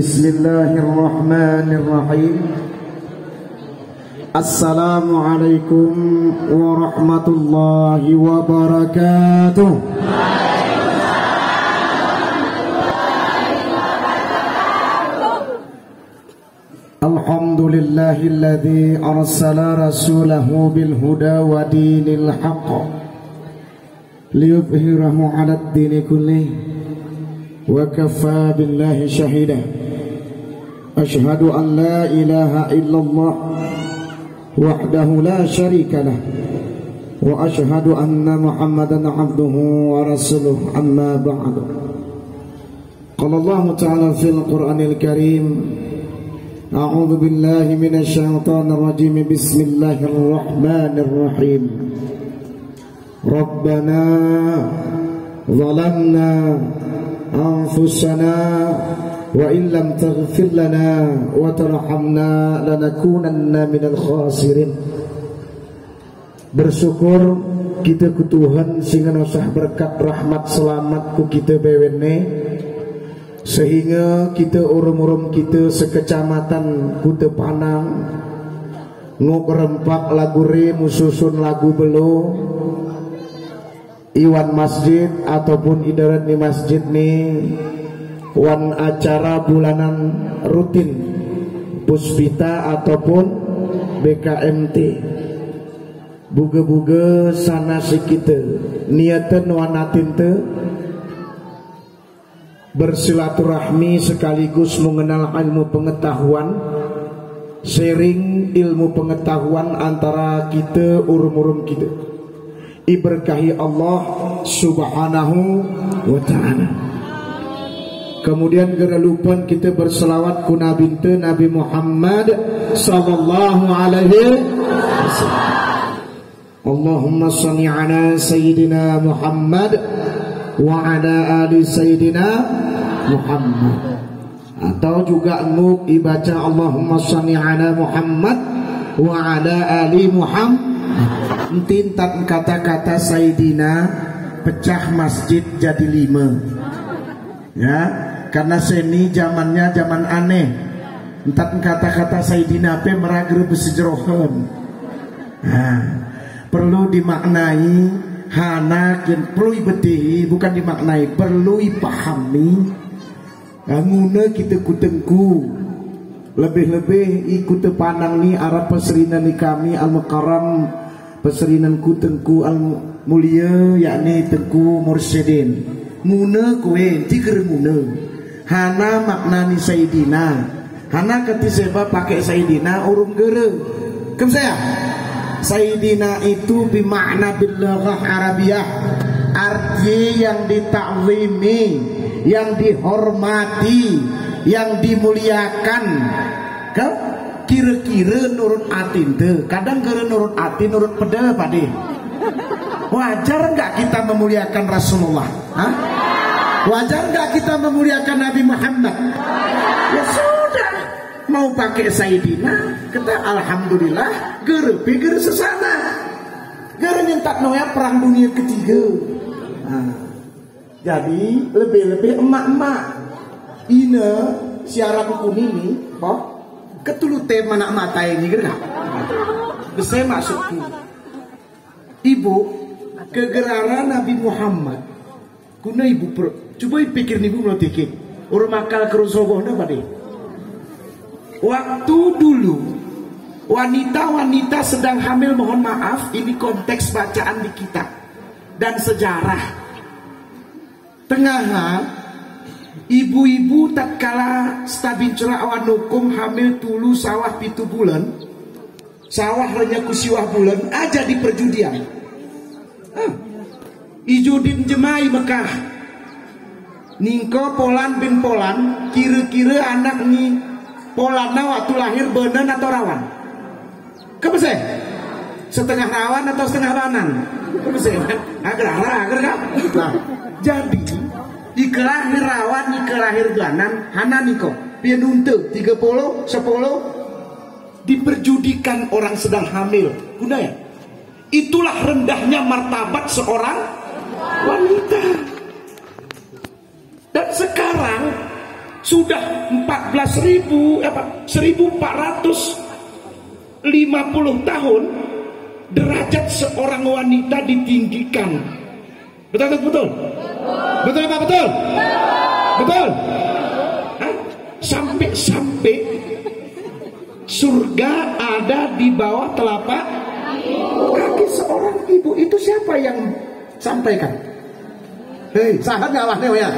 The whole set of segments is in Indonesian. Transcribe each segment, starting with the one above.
Bismillahirrahmanirrahim. Assalamualaikum warahmatullahi wabarakatuh. Alhamdulillahilladzi arsala rasulahu bil huda wa dinil haqq liyudhhirahu 'alad dini kullih wa kafaa billahi shahida. Asyhadu an la ilaha illallah wahdahu la syarika lah wa asyhadu anna Muhammadan 'abduhu wa rasuluh, amma ba'du. Qala Allah ta'ala fil Qur'anil Karim, a'udzu billahi minasy syaithanir rajim. Bismillahirrahmanirrahim. Rabbana zalamna anfusana wa illam taghfir lana wa tarhamna lanakunanna minal khasirin. Bersyukur kita ku Tuhan sehingga usah berkat rahmat selamat ku kita bewene, sehingga kita urum-urum kita sekecamatan kuta panang nguk rempak lagu re mususun lagu belo iwan masjid ataupun idarat di masjid nih wan acara bulanan rutin puspita ataupun BKMT buge-buge sana si kita niatan wanatin te bersilaturahmi sekaligus mengenal ilmu pengetahuan, sharing ilmu pengetahuan antara kita urum-urum kita. Iberkahi Allah subhanahu wa ta'ala. Kemudian gara lupa kita berselawat ku Nabi Muhammad sallallahu alaihi wasallam. Allahumma shalli ala sayyidina Muhammad wa ala ali sayyidina Muhammad. Atau juga nuk dibaca Allahumma shalli ala Muhammad wa ala ali Muhammad. Tintat kata-kata sayyidina pecah masjid jadi 5. Ya, karena seni zamannya zaman aneh. Entat kata-kata sayyidina pe merager besejrohan. Nah, perlu dimaknai hana perlu ibeti, bukan dimaknai, perlu dipahami. Nguna kita kutengku lebih-lebih ikut pandang ni arah peserinan ni kami al-mukarram, peserinan ku tengku al-mulia yakni Tengku Mursyidin. Muna kowe tiger muna hana maknani sayyidina, hana kati seba pakai sayyidina urung gere kem saya. Sayyidina itu bimakna billaghah Arabiyah, arti yang ditakwimi, yang dihormati, yang dimuliakan. Kira-kira nurut atin te, kadang kira nurut atin nurut peda pade. Wajar enggak kita memuliakan Rasulullah? Hah? Wajar enggak kita memuliakan Nabi Muhammad? Ya sudah, mau pakai sayyidina kita alhamdulillah gere sesana gere nyentak noya perang dunia ketiga. Nah, jadi lebih-lebih emak-emak ina siaran hukum ini kok ketulute mana mata ini gere saya maksudku ibu kegerara Nabi Muhammad kuna ibu coba pikir nih bu dikit urut makal kerusoboh dah pada. Waktu dulu wanita-wanita sedang hamil, mohon maaf ini konteks bacaan di kitab dan sejarah. Tengah ibu-ibu tatkala stabincura awan hukum hamil tulu sawah 7 bulan, sawah hanya kusiwah bulan aja di perjudian. Ijudin jemai Mekah ningko Polan bin Polan kira-kira anak ni Polana waktu lahir bener atau rawan? Kepese? Setengah rawan atau setengah banan? Kepese? Agar kan? Nah, jadi ikelahir rawan, ikelahir banan, hananiko, pianunte 30, 10 diperjudikan orang sedang hamil. Guna ya? Itulah rendahnya martabat seorang wanita. Dan sekarang Sudah 1450 tahun derajat seorang wanita ditinggikan. Betul? Betul apa betul? Betul? Hah? Sampai surga ada di bawah telapak kaki seorang ibu. Itu siapa yang sampaikan? Hei, sahat gak wahnya ya?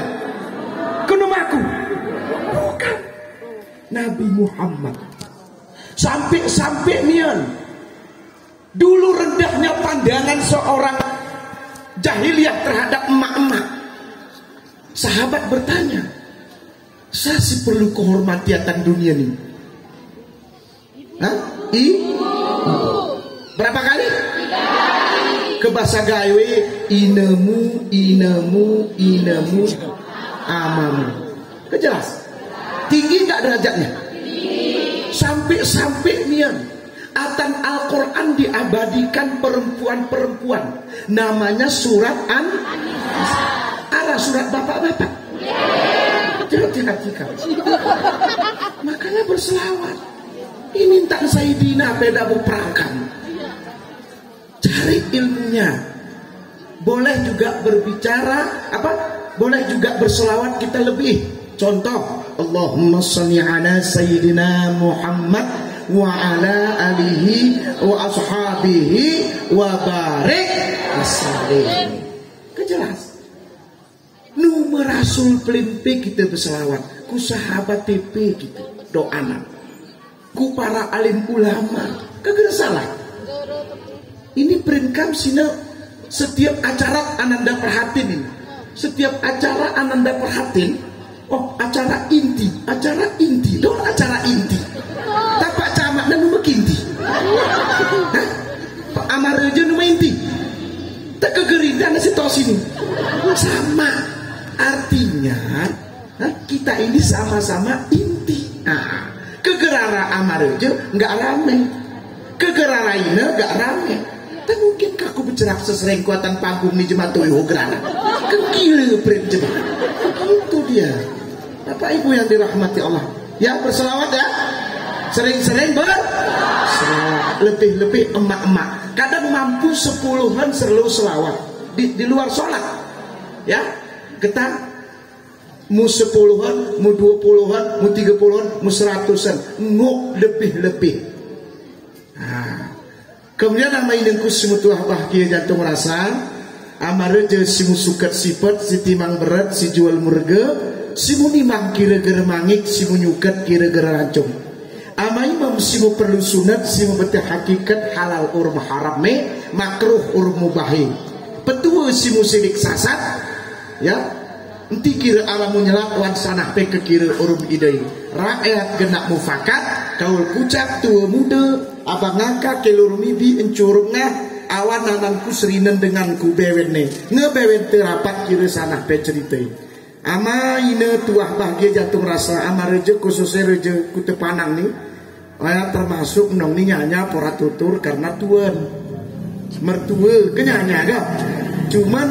Kenumaku. Bukan. Nabi Muhammad. Sampai nian. Dulu rendahnya pandangan seorang jahiliyah terhadap emak-emak. Sahabat bertanya, saya sih perlu kehormatan dunia nih. Hah? Berapa kali? Ke bahasa gawe inemu amamu. Kejelas? Tinggi nggak derajatnya? Sampai nian. Atan Al-Quran diabadikan perempuan-perempuan. Namanya surat Arah surat bapak-bapak. Jika. Makanya berselawat. Ini tak Sayyidina beda berperangkan. Cari ilmunya. Boleh juga berbicara boleh juga berselawat kita lebih. Contoh, Allahumma shalli ala Sayyidina Muhammad wa ala alihi wa ashabihi wa barik wasallim. Kejelas. Nu merasul pelimpi kita berselawat. Ku sahabat TP kita doanan. Ku para alim ulama. Kagak salah. Ini peringkam sini setiap acara Ananda perhatiin ini. Setiap acara Ananda perhatiin. Oh, acara inti. Dong acara inti. Tapak camat dan numpak inti. Hah? Pak Amar aja numpak inti. Tak kegerindan si tos ini. Sama. Artinya kita ini sama-sama inti. Kegerara Amar aja nggak rame. Kegerara ini nggak rame. Tak mungkin aku bercerak sesering kuatan panggung di jemaat Toyo gerana. Kegila prim jemaat. Itu dia. Bapak Ibu yang dirahmati Allah. Ya berselawat ya. Sering-sering berselawat. Lebih-lebih emak-emak. Kadang mampu 10-an selalu selawat di luar sholat. Ya. Kita mu 10-an, mu 20-an, mu 30-an, mu 100-an. Ngok lebih-lebih. Kemudian nama indengku semutuah bahagia jantung rasa. Amareje simu sukat sifat, si timang berat, si jual murga, simu nimang kira-kira mangik, simu nyukat kira-kira rancung. Ama imam simu perlu sunat, simu betih hakikat halal urm harame, makruh urm mubahi. Petua simu sidik sasat, ya. Enti kira alamu nyelak wan sanah pe ke kira urm idai. Rakyat genak mufakat, kaul kucak tua muda, abang ngaka kelur mibi encurungnya. Awan nananku serinen denganku bewen ne ngebewen terapat kira sanah pe ceritai. Ama ine tuah bahagia jantung rasa ama reje khususnya reje kutepanang ni termasuk nong ni nyanya pora tutur karena tuan mertua kenyanya gak cuman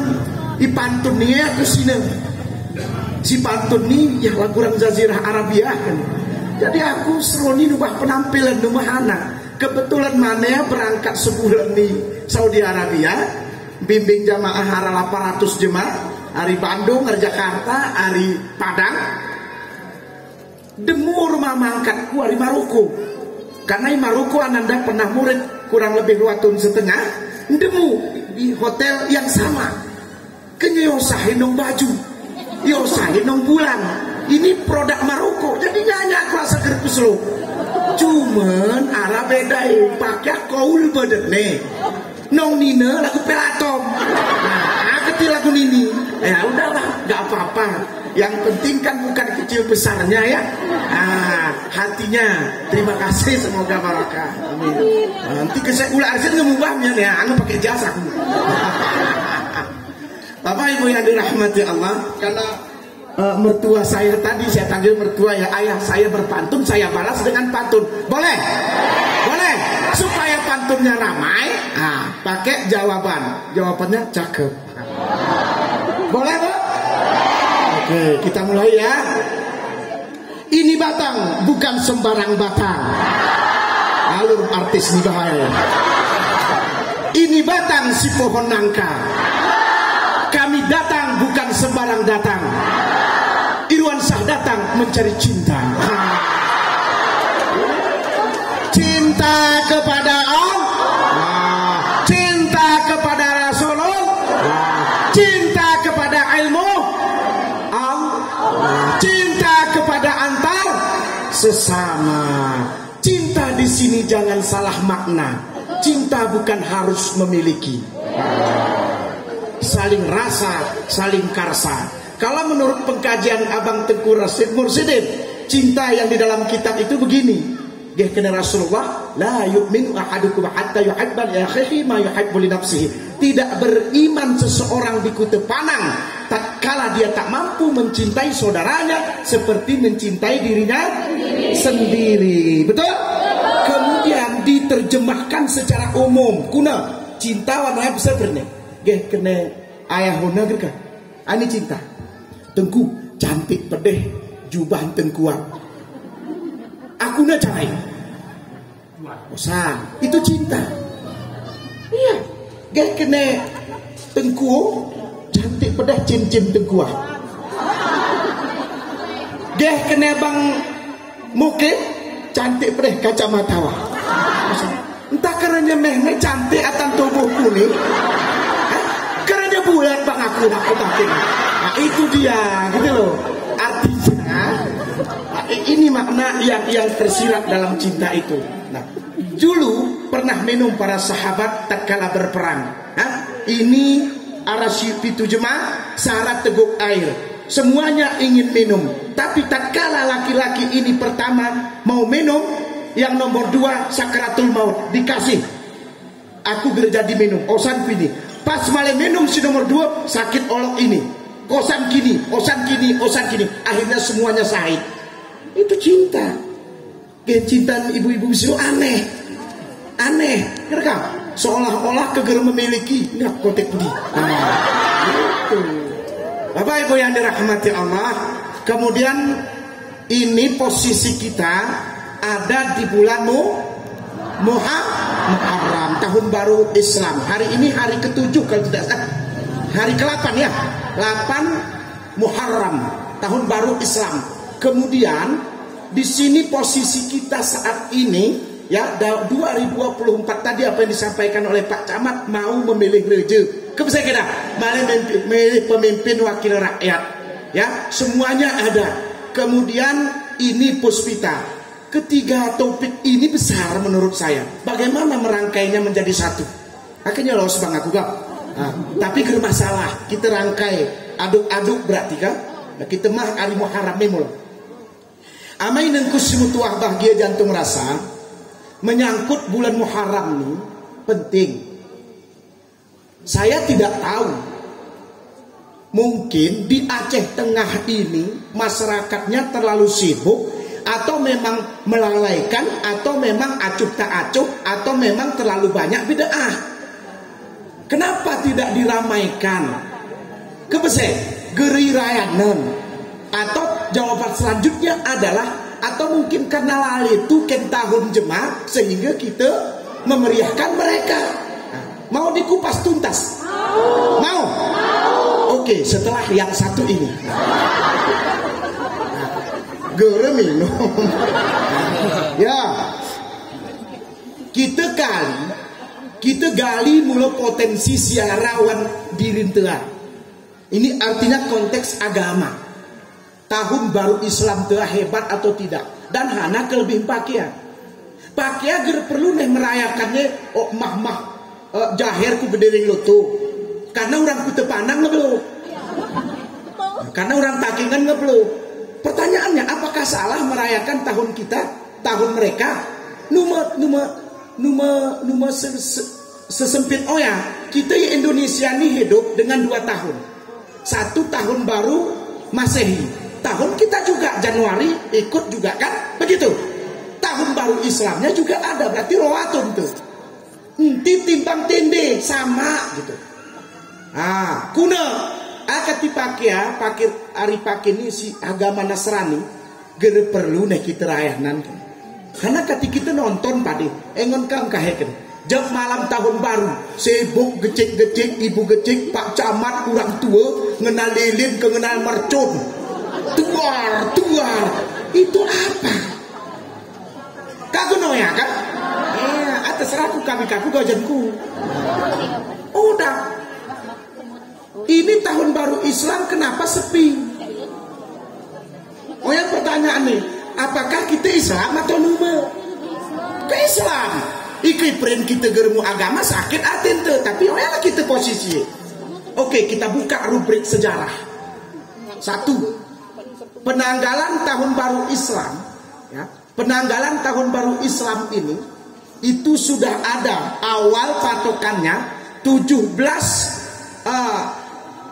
ipantun ni aku sini si pantun ni ya kurang Jazirah Arabia kan. Jadi aku seroni nubah penampilan rumah anak. Kebetulan mana berangkat sebulan di Saudi Arabia, bimbing jamaah hara 800 jemaah, hari Bandung, hari Jakarta, hari Padang. Demu rumah mangkatku hari Maroko. Karena di Maroko Ananda pernah murid kurang lebih 2 tahun setengah. Demu di hotel yang sama. Kenyosahin dong baju, yosahin dong bulan. Ini produk Maroko, jadi nyanyi aku rasa kerpuslo. Cuman arah bedai pakai kaul badan nih. Nong nina lagu pelatom. Nah, ketil lagu nini. Ya udahlah, nggak apa-apa. Yang penting kan bukan kecil besarnya ya. Hatinya. Terima kasih, semoga barakah. Amin. Nanti kesek ular aja ngemubahnya nih. Anu pakai jasa. Bapak Ibu yang dirahmati Allah, karena mertua saya tadi saya panggil mertua ya ayah saya berpantun, saya balas dengan pantun. Boleh? Boleh. Supaya pantunnya ramai, pakai jawabannya cakep. Boleh, Bu? Oke, kita mulai ya. Ini batang bukan sembarang batang. Alur artis nih bahaya. Ini batang si pohon nangka. Kami datang bukan sembarang datang. Irwan Shah datang mencari cinta. Cinta kepada Allah, cinta kepada Rasulullah, cinta kepada ilmu Allah, cinta kepada antar sesama. Cinta di sini jangan salah makna. Cinta bukan harus memiliki. Saling rasa, saling karsa. Kalau menurut pengkajian Abang Tengku Rasid Mursidin, cinta yang di dalam kitab itu begini. Dia kena Rasulullah, la yu'minu ahadukum hatta yuhibba li akhihi ma yuhibbu li nafsihi. Tidak beriman seseorang di kutub Panang tatkala dia tak mampu mencintai saudaranya seperti mencintai dirinya sendiri. Betul? Kemudian diterjemahkan secara umum. Kuna cinta warnanya besar berne. Dia kena ayah hona gerka. Ani cinta. Tengku cantik pedeh jubah tengkuan. Aku nak cari. Bosan. Itu cinta. Iya. Gak kena tengku cantik pedah cincin tengkuah. Gak kena bang mukit cantik pedah kacamata wah. Entah kerana meh cantik atan tubuhku ni. Kerana bulan bang aku nak ketakin. Nah, itu dia gitu loh. Artinya ini makna yang tersirat dalam cinta itu. Nah, dulu pernah minum para sahabat tatkala berperang. Ini arasyid itu jemaah syarat teguk air. Semuanya ingin minum. Tapi tatkala laki-laki ini pertama mau minum, yang nomor 2 sakaratul maut dikasih. Aku gerja diminum. Osan ini. Pas malam minum si nomor 2 sakit olok ini. Kosan kini, osan kini, osan kini. Akhirnya semuanya sahid. Itu cinta. Cinta ibu-ibu itu aneh. Aneh. Ngerti? Seolah-olah keger memiliki. Nggak kotek budi. Itu. Bapak Ibu yang dirahmati Allah. Kemudian ini posisi kita ada di bulan Muharram, tahun baru Islam. Hari ini hari ke-7 kalau tidak salah. Hari ke-8 ya. 8 Muharram, tahun baru Islam. Kemudian di sini posisi kita saat ini ya 2024 tadi apa yang disampaikan oleh Pak Camat, mau memilih reje. Kepada kita memilih pemimpin wakil rakyat. Ya, semuanya ada. Kemudian ini puspita. Ketiga topik ini besar menurut saya. Bagaimana merangkainya menjadi satu? Akhirnya loh sebang aku gak. Tapi gak masalah. Kita rangkai aduk-aduk berarti kan. Nah, kita mah hari Muharram memul. Amai nengkus mutuah bahagia jantung rasa. Menyangkut bulan Muharram ini penting. Saya tidak tahu. Mungkin di Aceh Tengah ini masyarakatnya terlalu sibuk, atau memang melalaikan, atau memang acuh tak acuh, atau memang terlalu banyak bid'ah. Kenapa tidak diramaikan? Kebesek, gerirayanan. Atau jawaban selanjutnya adalah, atau mungkin karena lali itu ken tahun jemaah sehingga kita memeriahkan mereka. Mau dikupas tuntas? Mau? Oke, setelah yang satu ini. Gere minum. Ya. Kita gali mula potensi siarawan dirintean. Ini artinya konteks agama. Tahun baru Islam telah hebat atau tidak, dan hana kelebihan pakaian. Pakaian ger perlu nih merayakannya mah jahir ku berdering lo tuh. Karena orang ku tepandang ngebelu. Karena orang pakingan ngebelu. Pertanyaannya, apakah salah merayakan tahun kita, tahun mereka? Numa sesempit ya. Kita di Indonesia ini hidup dengan 2 tahun. 1 tahun baru Masehi. Tahun kita juga Januari ikut juga kan? Begitu. Tahun baru Islamnya juga ada, berarti Ramadan tuh. Timbang tende sama gitu. Kuna akan dipakai ya, pakir hari pakai ini si agama Nasrani. gere perlu nek kita rayanan. Karena ketika kita nonton pade, engon kang kaheken. Jam malam tahun baru, sibuk gecek-gecek, ibu gecek, pak camat, orang tua, ngenal lilin, kengenal mercon. Tuar. Itu apa? Kagu noya kan? Atas raku kami kaku gajanku. Udah. Ini tahun baru Islam kenapa sepi? Oh yang pertanyaan nih, apakah kita Islam atau nume? Ke Islam. Iki pren kita germu agama sakit atin tuh, tapi oyalah kita posisi. Oke, kita buka rubrik sejarah. 1. Penanggalan tahun baru Islam, ya. Penanggalan tahun baru Islam ini itu sudah ada awal patokannya 17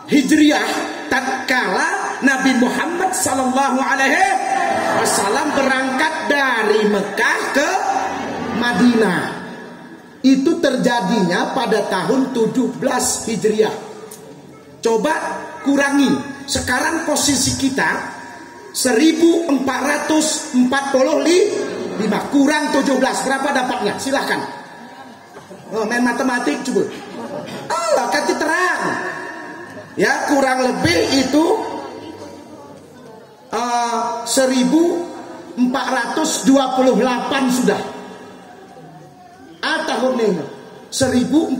Hijriah, tatkala Nabi Muhammad sallallahu alaihi wasallam berangkat dari Mekah ke Madinah. Itu terjadinya pada tahun 17 Hijriah. Coba kurangi. Sekarang posisi kita 1445 kurang 17. Berapa dapatnya? Silahkan. Main matematik coba. Allah kasih terang. Ya, kurang lebih itu 1428 sudah. Tahun ini 1428.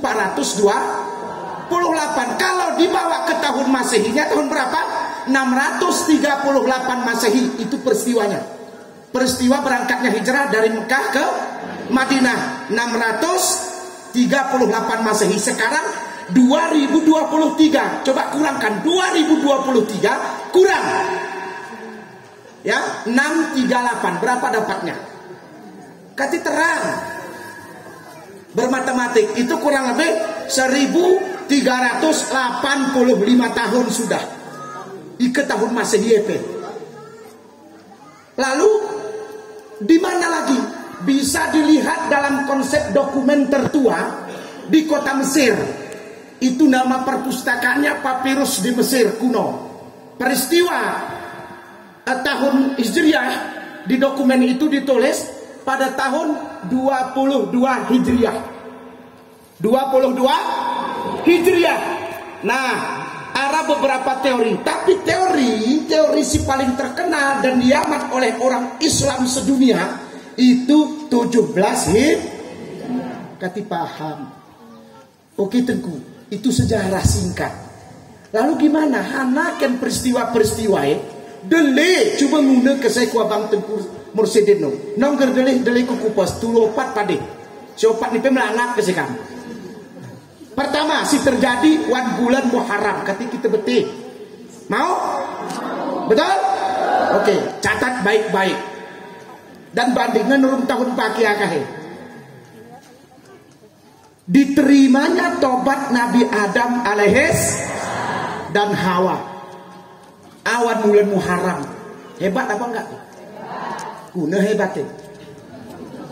Kalau dibawa ke tahun Masehinya tahun berapa? 638 Masehi. Itu peristiwanya. Peristiwa berangkatnya hijrah dari Mekah ke Madinah 638 Masehi. Sekarang 2023. Coba kurangkan 2023 kurang, ya, 638. Berapa dapatnya? Kasih terang. Bermatematik itu kurang lebih 1385 tahun sudah. Ke tahun Masehi. Lalu di mana lagi? Bisa dilihat dalam konsep dokumen tertua di kota Mesir. Itu nama perpustakaannya Papirus di Mesir kuno. Peristiwa tahun Hijriah di dokumen itu ditulis pada tahun 22 Hijriah. 22 Hijriah. Nah, ada beberapa teori, tapi teori si paling terkenal dan diamat oleh orang Islam sedunia itu 17 Hijriah. Kati paham. Oke Tengku, itu sejarah singkat. Lalu gimana? Hanakan peristiwa-peristiwa dele coba ngune ke saya ku abang Tengku Mursidino. Nongger dele ku kupas tulopat pade. Siopat nipe melangak ke sekam. Pertama, si terjadi wan bulan Muharram ketika kita beti. Mau? Betul? Oke, catat baik-baik. Dan bandingkan rum tahun pagi akahe. Diterimanya tobat Nabi Adam alaihis dan Hawa. Awan bulan Muharram. Hebat apa enggak? Guna hebatnya.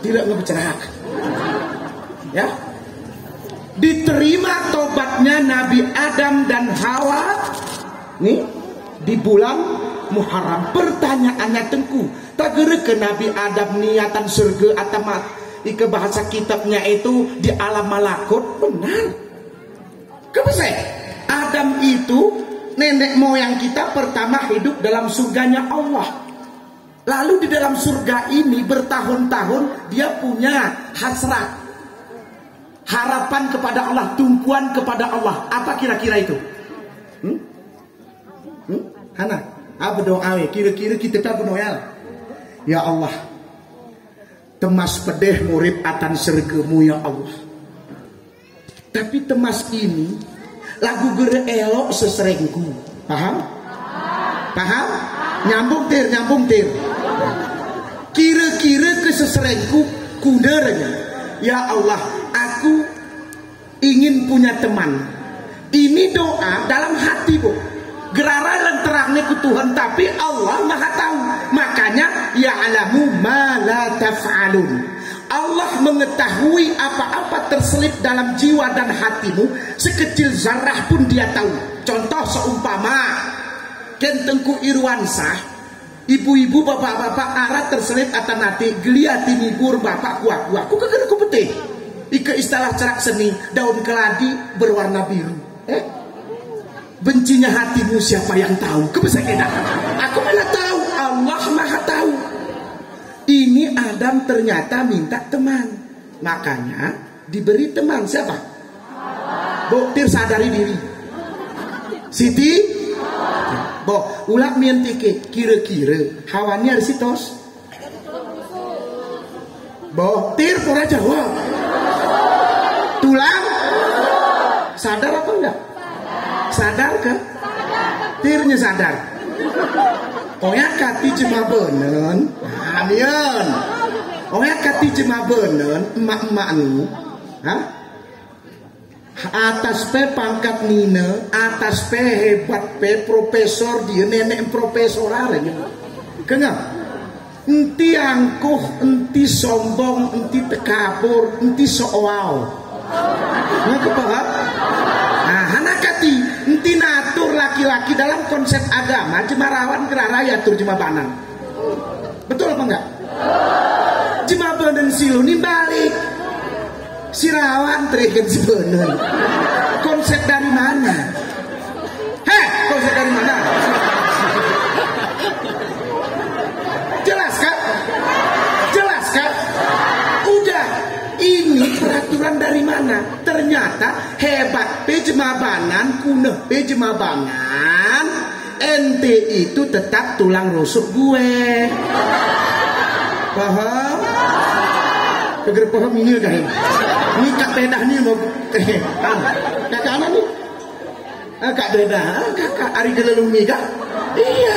Tidak ngebecerahak. Ya. Diterima tobatnya Nabi Adam dan Hawa nih di bulan Muharram. Pertanyaannya Tengku, tak gere ke Nabi Adam niatan surga atau ke bahasa kitabnya itu di alam malakut? Benar. Kenapa? Adam itu nenek moyang kita pertama hidup dalam surganya Allah. Lalu di dalam surga ini bertahun-tahun dia punya hasrat, harapan kepada Allah, tumpuan kepada Allah. Apa kira-kira itu? Hana, apa doa? Kira-kira kita tak berdoa. Ya Allah, temas pedeh murib atan sergemu ya Allah. Tapi temas ini lagu gere elok seserengku. Paham? Paham? Nyambung tir. Kira-kira keseserengku kudernya. Ya Allah, aku ingin punya teman. Ini doa dalam hati, Bu. Gerara dan terangnya ke Tuhan, tapi Allah Maha tahu. Makanya ya'lamu ma la taf'alun. Allah mengetahui apa-apa terselip dalam jiwa dan hatimu, sekecil zarah pun dia tahu. Contoh seumpama Ken Tengku Irwansah Ibu-ibu, bapak-bapak arat terselip atanati geliati mibur bapak kuah-kuah. Ku kagak ku petih. Ike istilah cerak seni daun keladi berwarna biru. Bencinya hatimu siapa yang tahu? Kebesaran. Aku mana tahu? Allah Maha tahu. Ini Adam ternyata minta teman. Makanya diberi teman siapa? Boktir sadari diri. Siti Bo, ulak mien tike kira-kira hawannya ada sitos. Bo, tir pura jawab. Tulang sadar apa enggak? Sadar ke? Tirnya sadar. Oya kati cuma benen, amian. Oya kati cuma benen, emak-emak nu, atas pe pangkat nina, atas pe hebat pe profesor dia nenek profesor arenya. Kenapa? Enti angkuh, enti sombong, enti tekabur, enti soal. Nggak paham? Nah, hanakati enti natur laki-laki dalam konsep agama jemarawan geraraya tur jemabanan. Betul apa enggak? Jemabanan silu nimbalik. Sirawan terikan sebenarnya. Konsep dari mana? Konsep dari mana? Jelas kan? Jelas kan? Udah. Ini peraturan dari mana? Ternyata hebat pejemabanan, kuneh pejemabanan, ente itu tetap tulang rusuk gue. Paham? Kagak paham ini kan? Ini kak bedah nih mau kakak anak nih. Kak bedah, kakak ari gelelungi kak. Iya,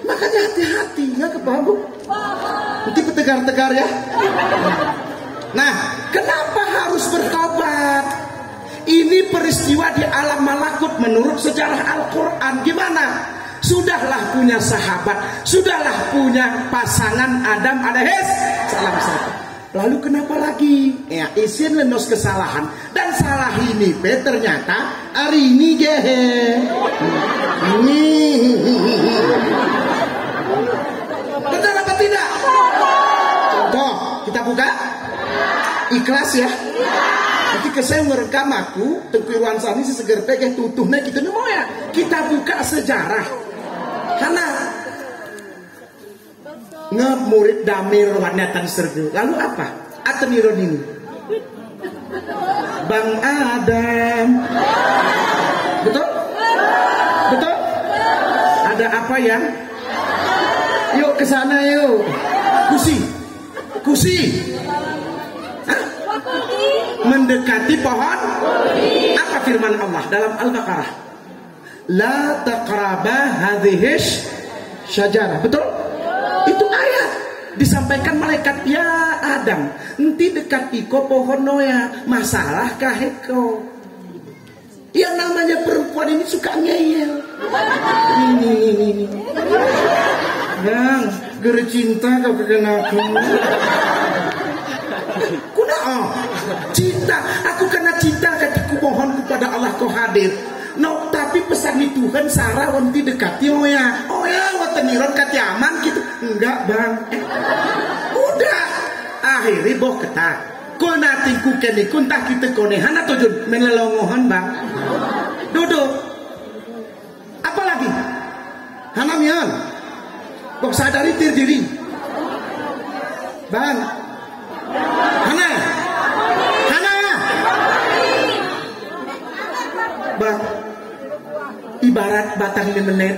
makanya hati-hati, nggak kepaham bu? Nanti petegar-tegar ya. Nah, kenapa harus bertobat? Ini peristiwa di alam malakut menurut sejarah Al-Quran. Gimana? Sudahlah punya sahabat, sudahlah punya pasangan Adam alaihi salam. Lalu kenapa lagi? Ya, isin lenos kesalahan. Dan salah ini ternyata hari ini gehe. Betul apa tidak? Contoh, kita buka. Ikhlas ya. Nanti saya merekam aku Tengku Irwan Sani seseger pegeh tutuhnya gitu nih mau ya. Kita buka sejarah. Karena murid damir wanatan sergu. Lalu apa? Ateniron ini. Bang Adam. Betul? Betul? Ada apa yang? Yuk ke sana yuk. Kusi. Mendekati pohon. Apa firman Allah dalam Al-Baqarah? La taqraba hadhihi syajarah. Betul? Itu ayat disampaikan malaikat, ya Adam, nanti dekat iko pohon noya, masalah kaheko. Yang namanya perempuan ini suka ngeyel. Ini. Yang gere cinta kau kena aku. Cinta, aku kena cinta ketika mohon kepada Allah kau hadir. No, tapi pesan di Tuhan Sarah wanti dekati oya wateniron kati aman gitu. Enggak bang. Udah akhirnya boh ketak. Kau nanti kukeni kuntah kita konehan atau jun menelongohan bang. Duduk. Apa lagi? Hanamian. Bok sadari diri. Bang. Hana. Bang, ibarat batang menet,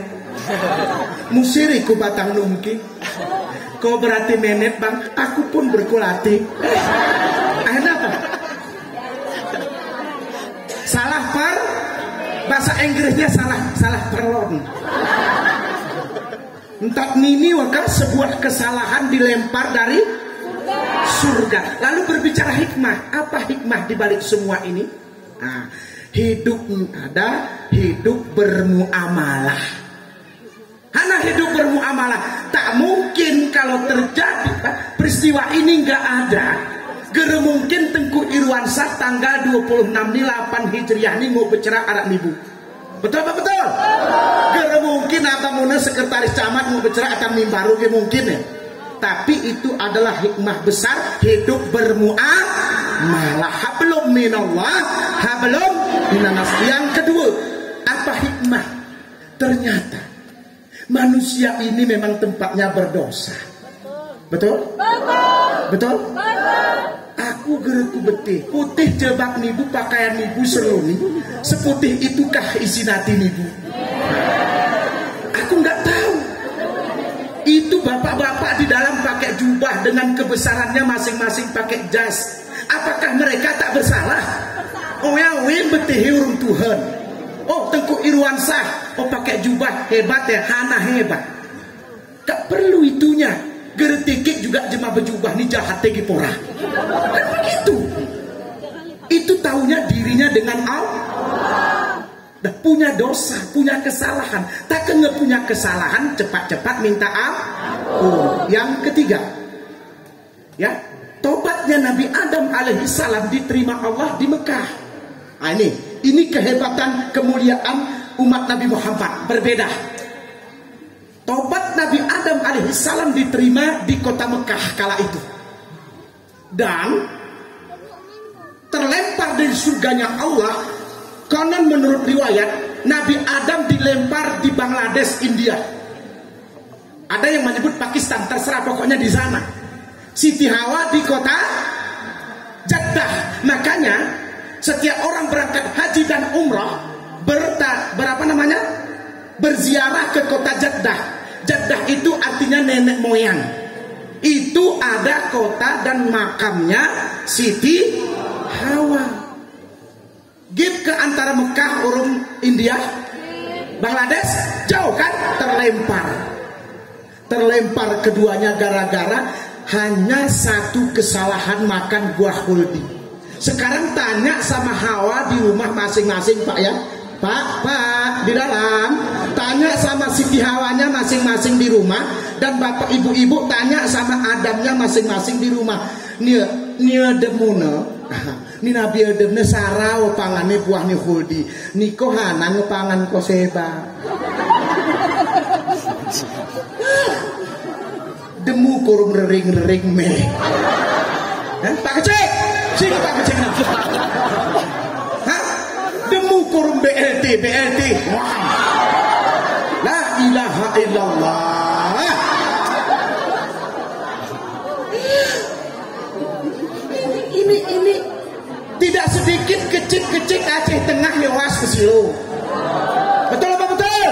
musiriku batang nungki. Kau berarti menet bang, aku pun berkulati. Akhirnya apa? Salah per, bahasa Inggrisnya salah perlon. Entak nini wakar sebuah kesalahan dilempar dari surga. Lalu berbicara hikmah. Apa hikmah dibalik semua ini? Nah, hidup ada, hidup bermuamalah. Hana hidup bermuamalah. Tak mungkin kalau terjadi peristiwa ini nggak ada. Gere mungkin Tengku Irwansyah tanggal 26 8 Hijriah ini mau bicara Arab Ibu. Betul apa betul? Gara mungkin abang sekretaris camat mau bicara akan mimbaru mungkin ya. Tapi itu adalah hikmah besar hidup bermuamalah. Hablum minallah, hablum minanas. Yang kedua, apa hikmah? Ternyata manusia ini memang tempatnya berdosa. Betul? Betul? Aku gereku betih putih jebak nibu pakaian nibu seruni seputih itukah isi hati nibu? Aku nggak tahu. Itu bapak-bapak di dalam pakai jubah dengan kebesarannya masing-masing pakai jas. Apakah mereka tak bersalah? Oh ya, betih urung Tuhan. Oh Tengku Irwansah, oh pakai jubah hebat ya, Hana hebat. Gak perlu itunya. Geretikik juga jemaah berjubah nih jahat tegi pora. Kan begitu. Itu taunya dirinya dengan Allah. Dah punya dosa, punya kesalahan. Takkan nggak punya kesalahan cepat-cepat minta ampun. Yang ketiga, ya tobatnya Nabi Adam alaihissalam diterima Allah di Mekah. Nah, ini kehebatan kemuliaan umat Nabi Muhammad berbeda. Tobat Nabi Adam alaihissalam diterima di kota Mekah kala itu. Dan terlempar dari surganya Allah. Konon menurut riwayat Nabi Adam dilempar di Bangladesh, India. Ada yang menyebut Pakistan, terserah pokoknya di sana. Siti Hawa di kota Jeddah. Makanya setiap orang berangkat haji dan umrah berziarah ke kota Jeddah. Jeddah itu artinya nenek moyang. Itu ada kota dan makamnya Siti Hawa. Gip ke antara Mekah urung India, Bangladesh jauh kan? Terlempar keduanya gara-gara hanya satu kesalahan makan buah huldi. Sekarang tanya sama Hawa di rumah masing-masing Pak ya. Pak di dalam tanya sama Siti Hawanya masing-masing di rumah, dan bapak ibu-ibu tanya sama Adamnya masing-masing di rumah. Nia demuna ni Nabi Adamnya sarau pangane buah ni huldi, niko hana ngepangan ko seba. Demu kurung rering me. Pak Kecik, sini Pak Kecik. Demu kurung BLT. La ilaha illallah. Ini tidak sedikit kecil Aceh Tengah lewas ke situ. Betul apa betul?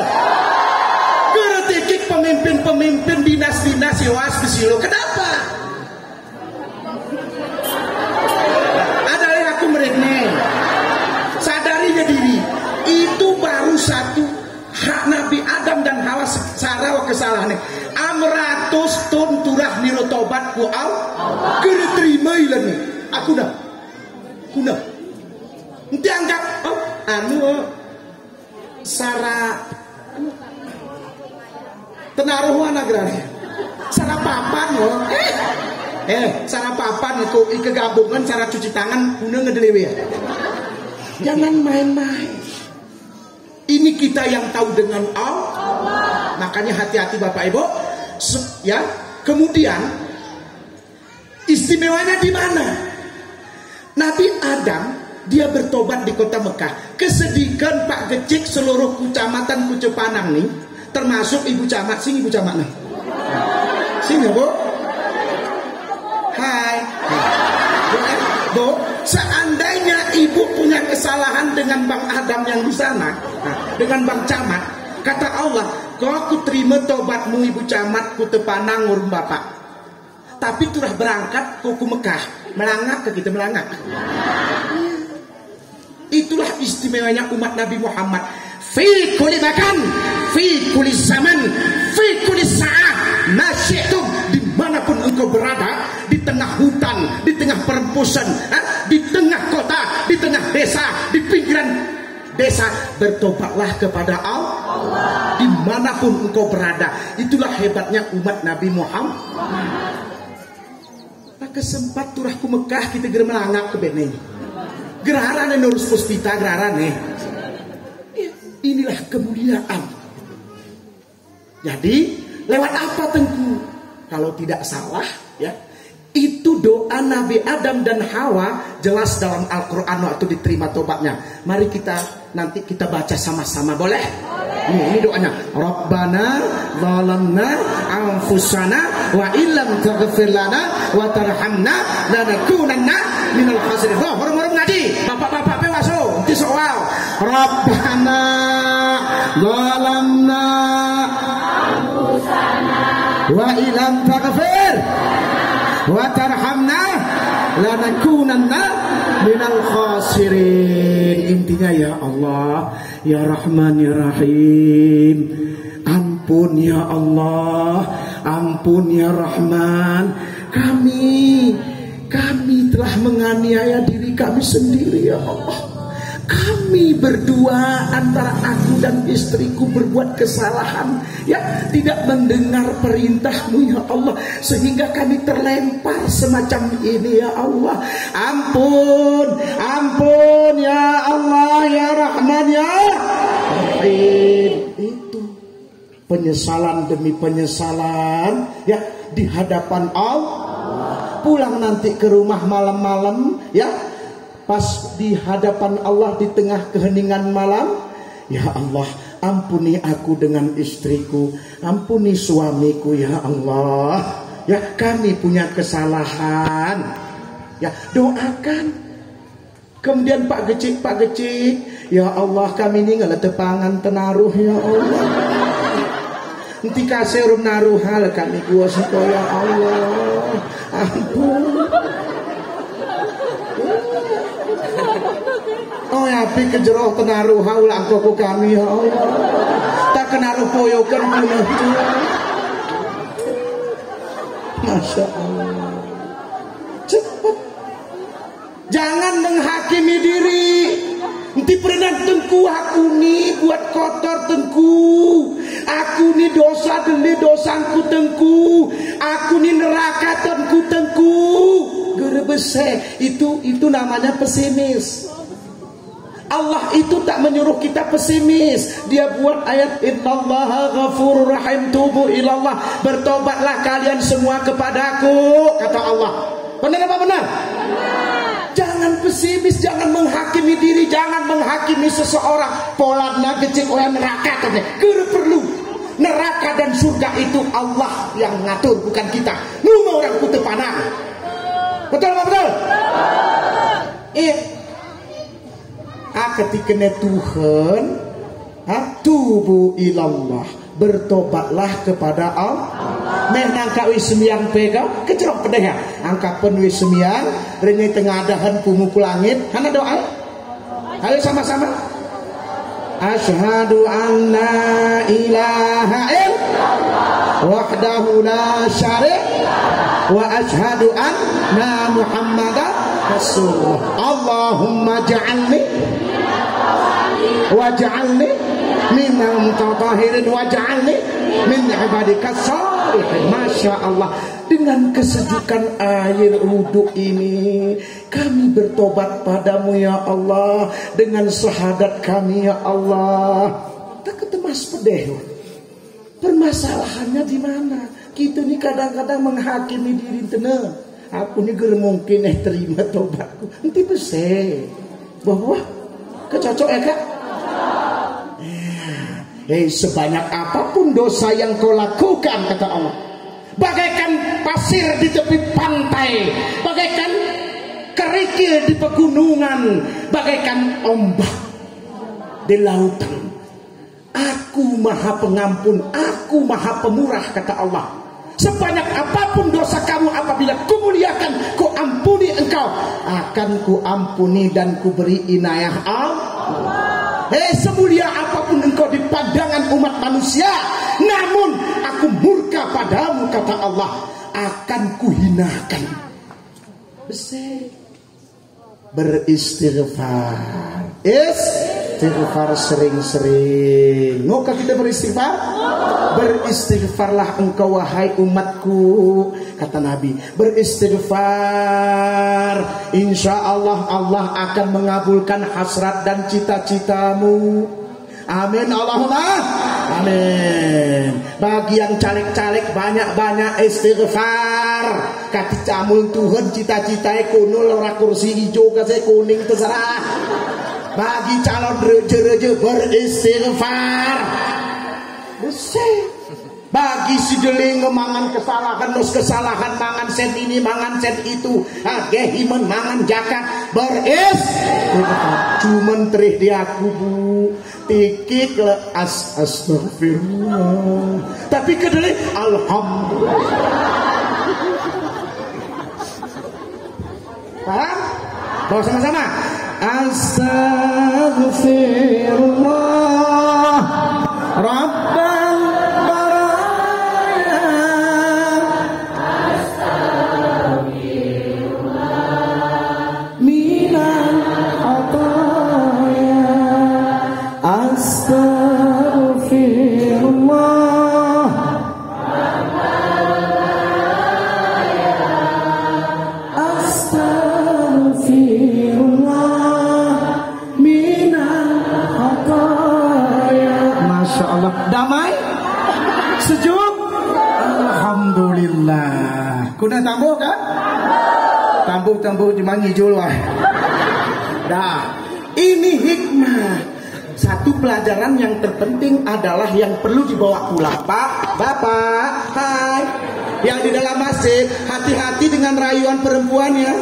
Geretikik pemimpin dinas-dinas lewas ke situ. Kenapa? Ada yang aku merekne. Sadarinya diri. Itu baru satu hak Nabi Adam dan Hawa sarawa kesalahannya. Amratus tun turah niro tobat ku Allah. Kena terima ilah nih. Aku dah. Nanti anggap sara tenaruhan agraria. Sara papan sara papan itu ikegabungan cara cuci tangan guna ngedelewe ya. Jangan main-main. Ini kita yang tahu dengan Allah. Makanya hati-hati Bapak Ibu. Ya, kemudian istimewanya di mana? Nabi Adam dia bertobat di kota Mekah. Kesedihan Pak Kecik seluruh kecamatan Kucepanang nih, termasuk ibu camat. Sing ibu camat nih. Sing ya Bu. Hai. Bu, seandainya ibu punya kesalahan dengan Bang Adam yang di sana, dengan Bang Camat, kata Allah, kau aku terima tobatmu ibu camat ku tepanang urung bapak. Tapi turah berangkat ke Mekah, melangak ke kita melangak. Itulah istimewanya umat Nabi Muhammad. Fi kulli makan, fi kulli zaman, fi kulli sa'ah, masyitum, dimanapun engkau berada, di tengah hutan, di tengah perempusan, di tengah kota, di tengah desa, di pinggiran desa, bertobatlah kepada Allah. Dimanapun engkau berada. Itulah hebatnya umat Nabi Muhammad. Kesempat turah ku Mekah kita gerem melangak ke bene. Gerarane nurus puspita gerarane. Inilah kemuliaan. Jadi lewat apa Tengku? Kalau tidak salah ya, itu doa Nabi Adam dan Hawa jelas dalam Al-Quran waktu diterima tobatnya. Mari nanti kita baca sama-sama, boleh? Ini doanya. Rabbana zalamna anfusana wa illam taghfir lana wa tarhamna lanakunanna minal khasirin. Orang-orang ngaji, bapak-bapak masuk di soal. Rabbana zalamna anfusana wa illam taghfir wa tarhamna lanakunanna minal khasirin. Intinya ya Allah, ya Rahman ya Rahim, ampun ya Allah, ampun ya Rahman, kami telah menganiaya diri kami sendiri ya Allah. Kami berdua antara aku dan istriku berbuat kesalahan, ya, tidak mendengar perintahmu ya Allah, sehingga kami terlempar semacam ini ya Allah. Ampun, ampun ya Allah ya Rahman ya Rahim. Itu penyesalan demi penyesalan ya di hadapan Allah. Pulang nanti ke rumah malam-malam ya, pas di hadapan Allah di tengah keheningan malam, ya Allah, ampuni aku dengan istriku, ampuni suamiku ya Allah. Ya, kami punya kesalahan. Ya, doakan. Kemudian Pak Gecik, ya Allah, kami ini nggak tepangan tenaruh ya Allah. Nanti kasih rum naruh hal kami kuasa ya Allah. Ampun. Oh ya, pi kejeroh tenaruh haulah koko kami ya Allah. Tak kenaruh poyokan punah dia. Masya Allah. Cepat. Jangan menghakimi diri. Nanti pernah Tengku, aku nih buat kotor Tengku. Aku nih dosa deli dosaku Tengku. Aku nih neraka Tengku. Gerebese itu namanya pesimis. Allah itu tak menyuruh kita pesimis. Dia buat ayat innallaha ghafurur rahim, tubu ilallah, bertobatlah kalian semua kepadaku, kata Allah. Benar apa benar? Jangan pesimis, jangan menghakimi diri, jangan menghakimi seseorang. Poladna kecil oleh neraka katanya. Guru perlu. Neraka dan surga itu Allah yang ngatur, bukan kita. Numa orang kutepanang. Betul apa betul? Iya. Ketika Tuhan, tubu ilallah, bertobatlah kepada Allah. Menangka wis sembiang pega kecerok pedeh ya. Angkapan wis sembiang rene tengah adahan pumuku langit. Hana doa. Ayo sama-sama. Asyhadu an la ilaha illallah wahdahu la syarika wa asyhadu anna Muhammadan rasulullah. Allahumma ja'alni waj'alni minal mutatahirin waj'alni min ibadikas shalihin. Masya Allah. Dengan kesejukan air wudhu ini kami bertobat padamu ya Allah. Dengan syahadat kami ya Allah. Tak ketemas pedeh. Permasalahannya di mana? Kita ni kadang-kadang menghakimi diri tenang. Aku ni ger mungkin terima tobatku. Nanti besar bahwa kecocok ya kak. Sebanyak apapun dosa yang kau lakukan, kata Allah, bagaikan pasir di tepi pantai, bagaikan kerikil di pegunungan, bagaikan ombak di lautan. Aku maha pengampun, aku maha pemurah, kata Allah. Sebanyak apapun dosa kamu, apabila kumuliakan, ku ampuni engkau, akan ku ampuni dan ku beri inayah Allah. Semulia apapun engkau di pandangan umat manusia, namun aku murka padamu, kata Allah, akan kuhinakan. Beristighfar. Istighfar sering-sering. Maukah kita beristighfar? Beristighfarlah engkau wahai umatku, kata Nabi. Beristighfar, insya Allah Allah akan mengabulkan hasrat dan cita-citamu. Amin Allahumma amin. Bagi yang caleg-caleg banyak-banyak istighfar. Kati camul Tuhan cita-citae kuno ora kursi hijau kasih kuning terserah. Bagi calon reje-reje beristighfar. Buset. Bagi si deling mangan kesalahan nos kesalahan mangan sen ini mangan sen itu gehimen mangan jakat cuman terih di aku bu tikik le astagfirullah tapi kedeling alhamdulillah. Paham? Bawa sama-sama astagfirullah rabbal Astagfirullah Astagfirullah minal khataya. Masya Allah. Damai? Sejuk? Alhamdulillah. Kuna tambuh kan? Tambuh cuma ngijul wah. Dah. Ini hikmah. Satu pelajaran yang terpenting adalah yang perlu dibawa pulang. Pak, Bapak, hai. Yang di dalam masjid, hati-hati dengan rayuan perempuannya.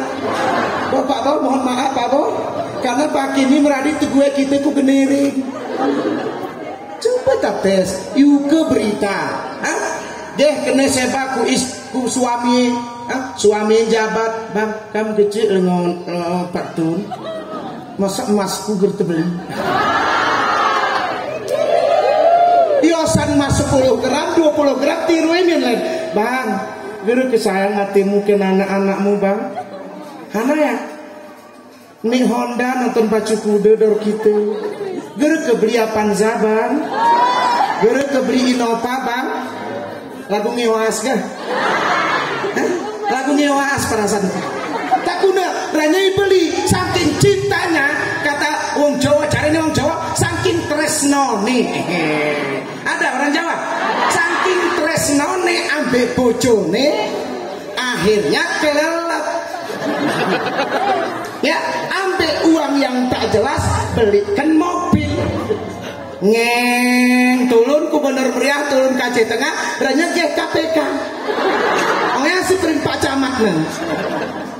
Bapak Bo, mohon maaf Pak Bo, karena Pak ini meradi gue kita ku genering. Coba tak tes, ke berita. Deh kena sebab ku suami, suami jabat, bang, kamu kecil dengan Pak Tun. Masa emasku gertebeli. Iosan mas 10 gram, 20 gram tiruin lain. Bang, guru kesayang hatimu ke anak-anakmu bang. Hana ya? Nih Honda nonton pacu kuda dor kita. Guru kebeli Avanza bang. Guru kebeli Innova bang. Lagu ngewas gak? Lagu ngewas perasaan. Tak guna, ranyai beli saking cintanya kata wong Jawa, cari nih wong Jawa saking tresno nih. Ada orang Jawa saking tresno nih ambek bojone akhirnya kelelep. Ya, ambek uang yang tak jelas belikan mobil. Ngeng tulun ku bener meriah tulun KC tengah ranya ge KPK. Orangnya si pering Pak Camat nih.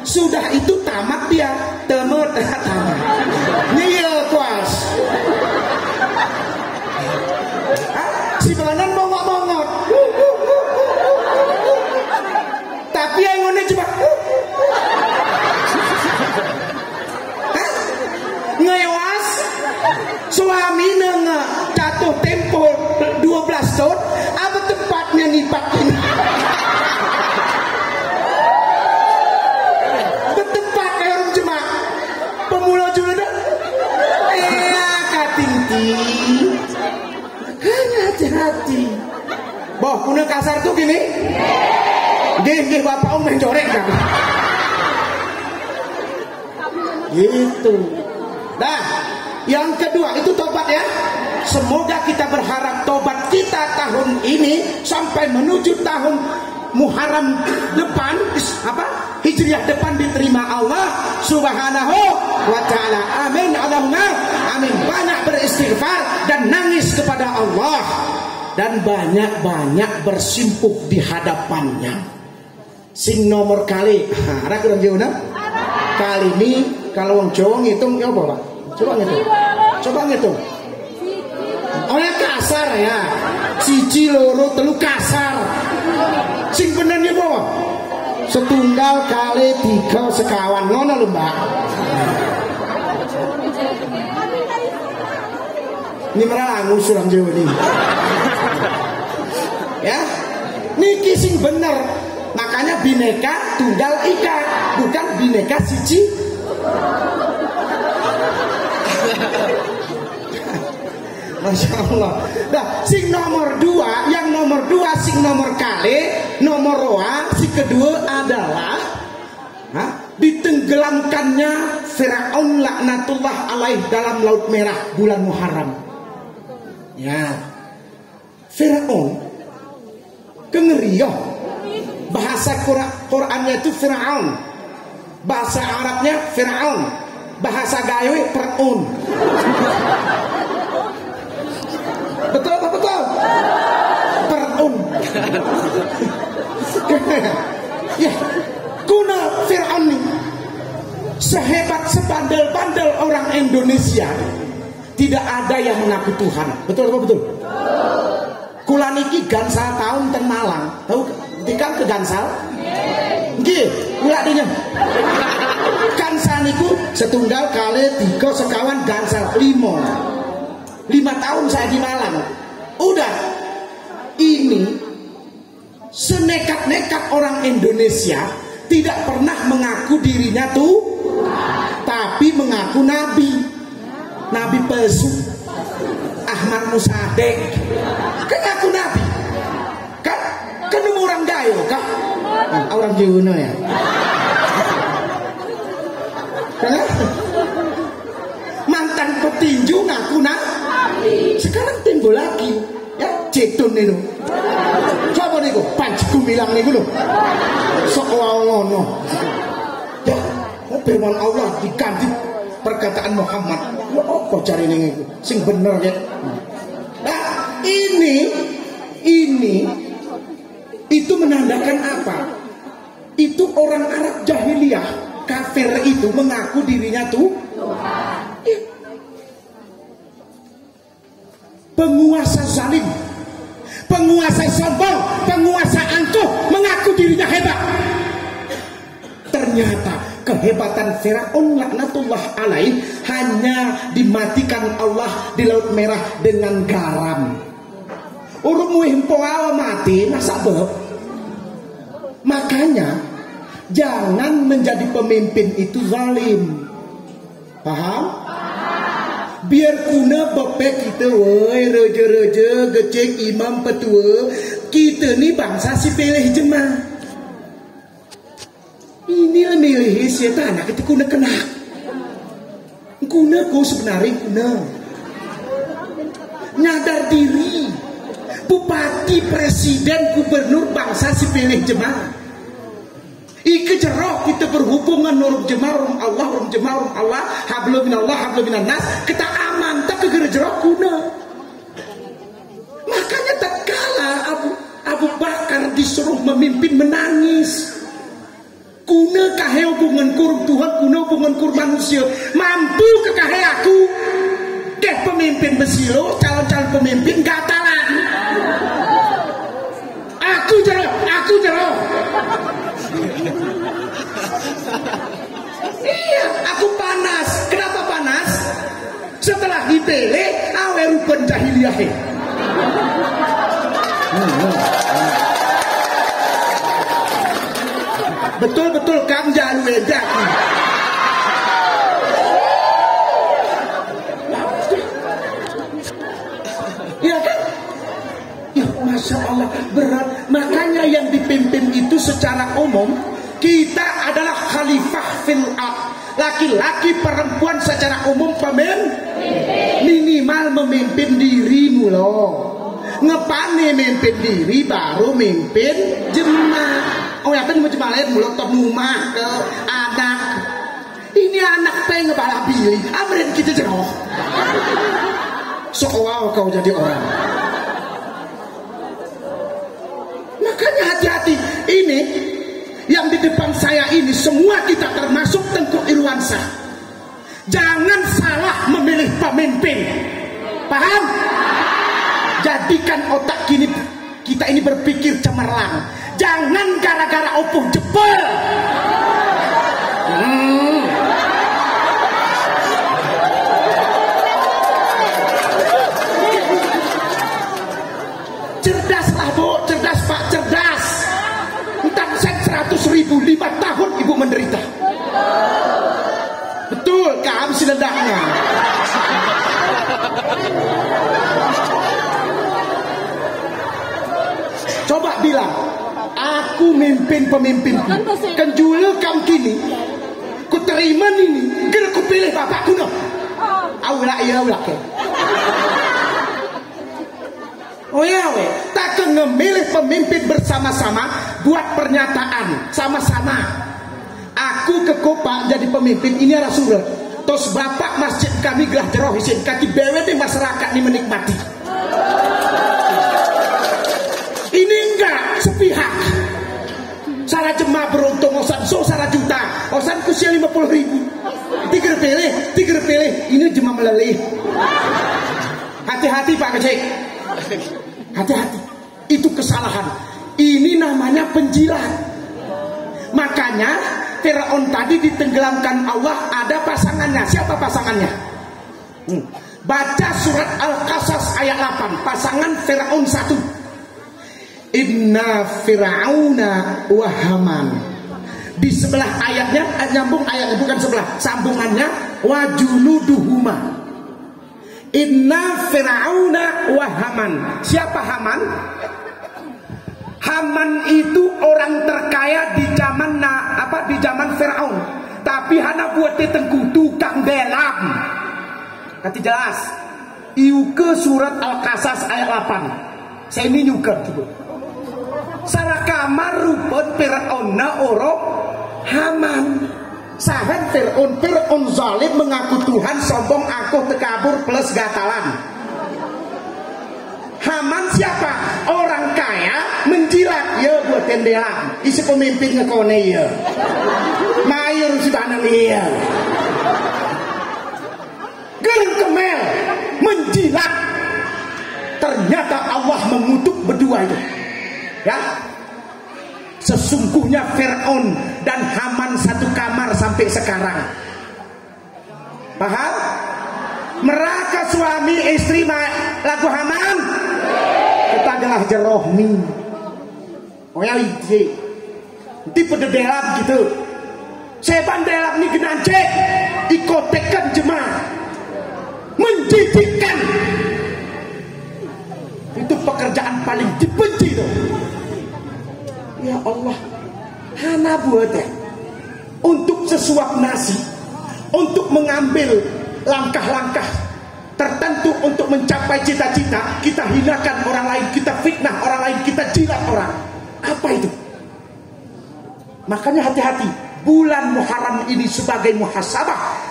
Sudah itu tamat dia tamat. Nyil kuas. Si belanan bongok-bongok. Tapi yang ngene coba. Ngewas suami nenge jatuh tempo 12 tahun apa tempatnya nipak ini. Betempat kayak orang jemaah pemula juga dah. Katinti kan hati-hati. Boh kuna kasar tuh gini. Gih bapak om mencorek kan. Gitu. Nah, yang kedua itu tobat ya. Semoga kita berharap tobat kita tahun ini sampai menuju tahun Muharram depan, Hijriah depan diterima Allah Subhanahu wa taala. Amin Allahumma amin. Banyak beristighfar dan nangis kepada Allah dan banyak-banyak bersimpuh di hadapannya. Sing nomor kali, ada kurang jauh nah? Kali ini kalau wong Jawa ngitung ya apa Pak? Coba ngitung. Oleh kasar ya. Siji loro telu kasar. Sing bener nih apa? Setunggal kali 3 sekawan ngono lho Mbak. Ini meralangu surang Jawa ini. Ya. Niki sing bener. Makanya bineka tunggal ika, bukan bineka siji. Masya Allah. Nah, sing nomor 2, yang nomor 2 sing nomor kali, nomor roa, si kedua adalah ditenggelamkannya Firaun laknatullah alaih dalam laut merah bulan Muharram. Ya. Firaun kengerian. Bahasa Qurannya itu Firaun. Bahasa Arabnya Firaun. Bahasa gawe Fir'aun. Betul apa betul? Fir'aun. Ya, kuna Fir'aun nih sehebat sepandel-pandel orang Indonesia tidak ada yang mengaku Tuhan. Betul apa betul? Kula niki gansal tahun ten Malang. Tahu tikang ke gansal? Nggih, kula dinya. Gansal niku setunggal kali 3 sekawan gansal 5 tahun saya di Malang. Udah. Ini senekat-nekat orang Indonesia tidak pernah mengaku dirinya tuh, tapi mengaku nabi. Nabi palsu. Ahmad Musadek. Kan ngaku nabi. Kan orang gayo kah? Orang Jawa ya. Mantan petinju ngaku nabi. Sekarang timbul lagi. Ya, cetun itu. Coba niku, panjiku bilang niku lho. Sok ngono. Ya, firman Allah diganti perkataan Muhammad. Ya apa carine niku? Sing bener ya. Nah, ini itu menandakan apa? Itu orang Arab jahiliyah, kafir itu mengaku dirinya tuh ya. Penguasa zalim, penguasa sombong, penguasa angkuh mengaku dirinya hebat. Ternyata kehebatan Firaun laknatullah alaih hanya dimatikan Allah di Laut Merah dengan garam. Urung muhimpo mati masa beb. Makanya jangan menjadi pemimpin itu zalim. Paham? Biar kuna bepek kita woi reja-reja gecek imam petua, kita ni bangsa si pilih jemaah. Inilah milih setan anak itu kuna kena. Kuna ku sebenarnya kuna nyadar diri. Bupati, presiden, gubernur bangsa si pilih jemaah. Ike jerok kita berhubungan nurut jemaah rum Allah hablum minallah hablum minan nas kita aman tak kegera jerok kuna. Makanya tak kala Abu Bakar disuruh memimpin menangis. Kuna kahe hubungan kur Tuhan, kuna hubungan kur manusia. Mampu ke kahe aku deh pemimpin besilo, calon-calon pemimpin gatalan. Aku jerok. Iya, aku panas. Kenapa panas? Setelah dipilih, awe rukun jahiliyah. Betul-betul kamu jalu edak. Iya kan? Ya, Masya Allah berat. Makanya yang dipimpin itu secara umum kita adalah khalifah fil ard. Laki-laki perempuan secara umum minimal memimpin dirimu loh. Ngepane memimpin diri baru memimpin jemaah. Oh ya kan mau jemaah lain mulut rumah ke anak. Ini anak pengen ngebala pilih. Amrin kita jeroh. Seolah kau jadi orang. Makanya hati-hati. Ini yang di depan saya ini semua kita termasuk Tengku Irwansyah. Jangan salah memilih pemimpin. Paham? Jadikan otak kita ini berpikir cemerlang. Jangan gara-gara opuh jebol. Cerdaslah Bu, cerdas Pak, cerdas. Entah set 100.000 5 tahun ibu menderita. Betul, kamu si ledaknya. Coba bilang, aku mimpin pemimpinku. Kenjula kam kini, ku terima ini, kena ku pilih bapakku no. Aulah iya aulah ke. we tak ngemilih pemimpin bersama-sama buat pernyataan sama-sama. Aku ke Kopak jadi pemimpin ini arah surat. Terus bapak masjid kami gelah jeroh isin kaki bewe di masyarakat ini menikmati. Ini enggak sepihak. Salah jemaah beruntung osan so salah juta. Osan kusia 50.000. Tiga pilih. Ini jemaah meleleh. Hati-hati Pak Kecik. Hati-hati. Itu kesalahan. Ini namanya penjilat. Makanya Firaun tadi ditenggelamkan Allah, ada pasangannya. Siapa pasangannya? Baca surat Al-Qasas ayat 8. Pasangan Firaun 1. Inna Fir'auna wa Haman. Di sebelah ayatnya nyambung ayatnya, bukan sebelah, sambungannya wa junuduhuma. Inna Fir'auna wa Haman. Siapa Haman? Haman itu orang terkaya di zaman di zaman Firaun. Tapi hana buat tengku tukang delam. Nanti jelas. Iuke surat Al-Qasas ayat 8. Saya ini nyuker coba. Sarakama rupot Fir'auna orang Haman. Sahan Fir'aun zalim mengaku Tuhan, sombong, aku tekabur plus gatalan. Haman siapa? Orang kaya menjilat ya buat tendela. Isi pemimpin ngekone ya. Mayor sudah ya. Gereng kemel menjilat. Ternyata Allah mengutuk berdua itu. Ya. Sesungguhnya Fir'aun dan Haman satu kamar sampai sekarang. Paham? Meraka suami istri lagu Haman. Kita adalah jerohmi. Oh ya ide. Di pededelam gitu. Seban delam ni genancek. Ikotekan jemaah. Menjijikkan. Itu pekerjaan paling dibenci tuh. Ya Allah, hana buat ya. Untuk sesuap nasi, untuk mengambil langkah-langkah tertentu untuk mencapai cita-cita, kita hinakan orang lain, kita fitnah orang lain, kita jilat orang. Apa itu? Makanya hati-hati. Bulan Muharram ini sebagai muhasabah.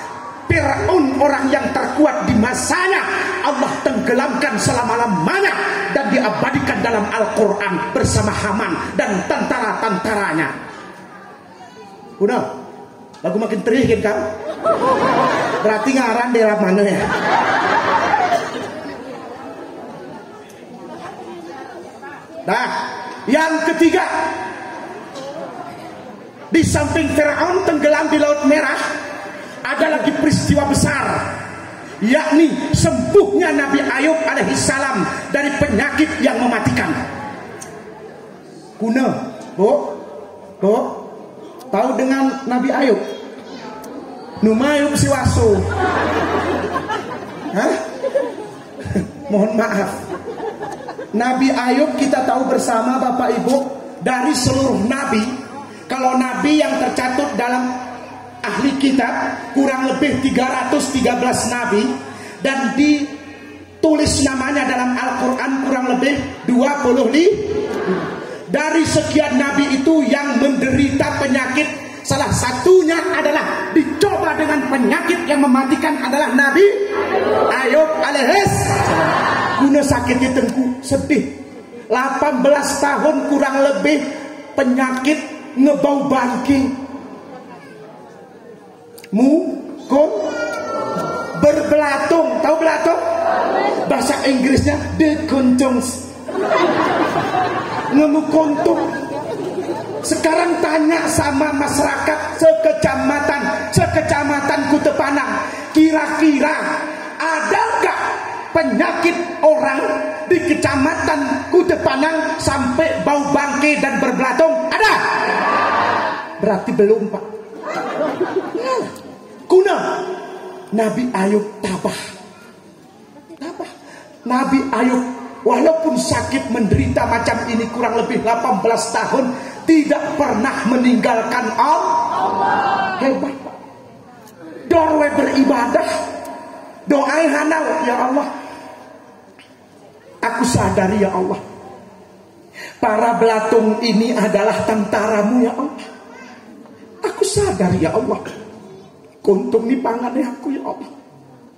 Fir'aun orang yang terkuat di masanya Allah tenggelamkan selama-lamanya dan diabadikan dalam Al-Quran bersama Haman dan tentara-tentaranya. Udah, lagu makin terikin kan? Berarti ngaran daerah mana ya? Nah, yang ketiga, di samping Fir'aun tenggelam di Laut Merah, ada lagi peristiwa besar, yakni sembuhnya Nabi Ayub alaihissalam dari penyakit yang mematikan. Kuna, Bo, tahu dengan Nabi Ayub? Numayub Siwaso. Hah? Mohon maaf. Nabi Ayub kita tahu bersama Bapak Ibu, dari seluruh nabi, kalau nabi yang tercatat dalam ahli kitab kurang lebih 313 nabi dan ditulis namanya dalam Al-Quran kurang lebih 25. Dari sekian nabi itu yang menderita penyakit, salah satunya adalah dicoba dengan penyakit yang mematikan adalah Nabi Ayub alaihissalam. Guna sakitnya tengku sedih 18 tahun kurang lebih penyakit ngebau bangking. Berbelatung, tahu belatung? Bahasa Inggrisnya the kuntungs. Ngemukuntung. Sekarang tanya sama masyarakat sekecamatan Kutepanang, kira-kira ada nggak penyakit orang di kecamatan Kutepanang sampai bau bangke dan berbelatung? Ada? Berarti belum, Pak. Kuna Nabi Ayub tabah. Nabi Ayub walaupun sakit menderita macam ini kurang lebih 18 tahun tidak pernah meninggalkan Allah. Hebat Pak. Dorwe beribadah, doai hanal, ya Allah, Aku sadari ya Allah, para belatung ini adalah tentaramu ya Allah. Aku sadari ya Allah, kuntung ni pangane aku ya Allah,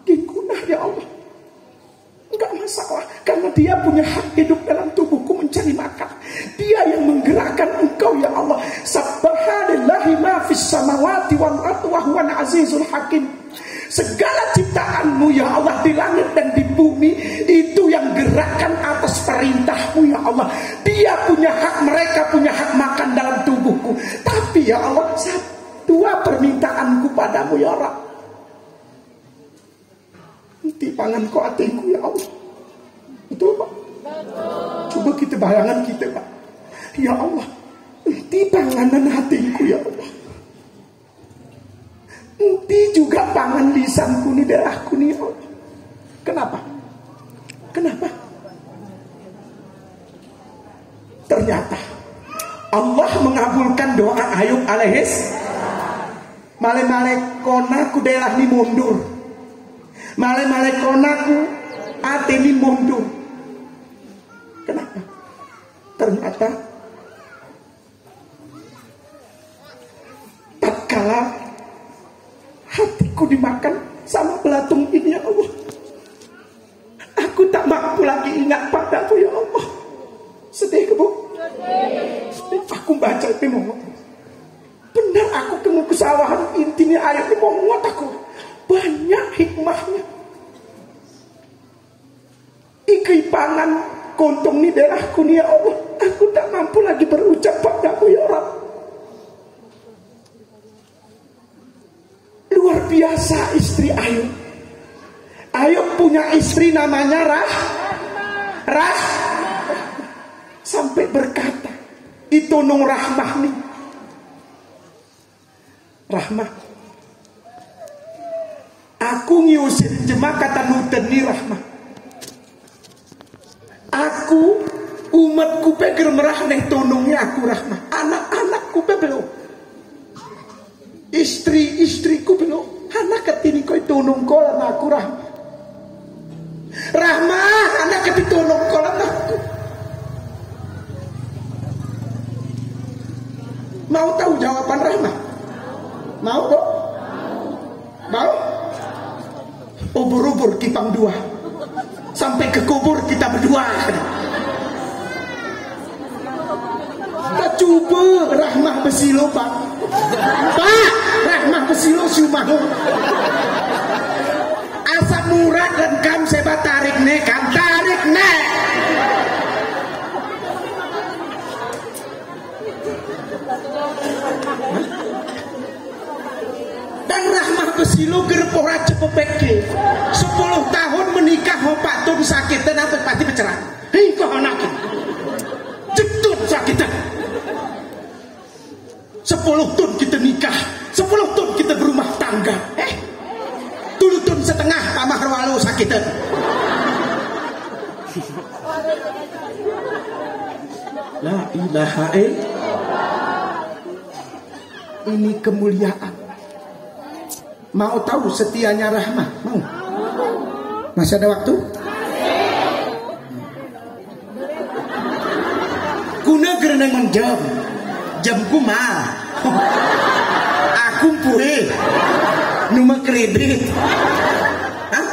gigunah ya Allah. Enggak masalah, karena dia punya hak hidup dalam tubuhku mencari makan. Dia yang menggerakkan engkau ya Allah. Subhanallahi ma fis samawati wal ardi wa huwal azizul hakim. Segala ciptaanmu ya Allah di langit dan di bumi itu yang gerakkan atas perintahmu ya Allah. Dia punya hak, mereka punya hak makan dalam tubuhku. Tapi ya Allah, dua permintaanku padamu ya Allah. Nanti pangan kau hatiku ya Allah. Betul Pak? Coba kita bayangan kita Pak. Ya Allah, nanti panganan hatiku ya Allah. Nanti juga pangan lisanku nih, darahku nih ya Allah. Kenapa? Kenapa? Ternyata Allah mengabulkan doa Ayub alaihis. Male-male konaku delah ni mundur. Male-male konaku ati ni mundur. Kenapa? Ternyata tatkala hatiku dimakan sama belatung ini ya Allah, aku tak mampu lagi ingat padamu ya Allah. Sedih ke Bu? Aku baca itu mau benar, aku temu kesawahan intinya ayat ini mau muat aku. Banyak hikmahnya. Iki pangan kontong ni darahku ni ya Allah. Aku tak mampu lagi berucap padamu ya Allah. Luar biasa istri Ayub. Ayub punya istri namanya Rahmah. Sampai berkata, itu nung Rahmah nih. Rahmah, aku ngiusin jemaah kata nuten nih Rahmah. Aku umatku peger merah neh tonongnya aku Rahmah. Anak-anakku belum. Istri-istriku belum. Anak ketini koi tonong kolan aku Rahmah. Rahmah, anak ketini tonong kolan aku. Mau tahu jawaban Rahmah? Mau kok? Mau? Ubur-ubur kipang dua. Sampai ke kubur kita berdua. Kita coba Rahmah besilo Pak. Pak, Rahmah besilo siumahu. Asap murad dan kam seba tarik ne, kam tarik ne. Dan Rahmah besilo gerpora cepopeke 10 tahun menikah hopak tun sakit dan apa pasti bercerai. Hei kau anaknya jetut sakitan. 10 tahun kita nikah, 10 tahun kita berumah tangga. 7 tahun setengah tamah walu sakitan. La ilaha illallah. Ini kemuliaan. Mau tahu setianya Rahmah? Mau? Masih ada waktu? Kuna gerenang jamku mal. Aku pure nomor kredit.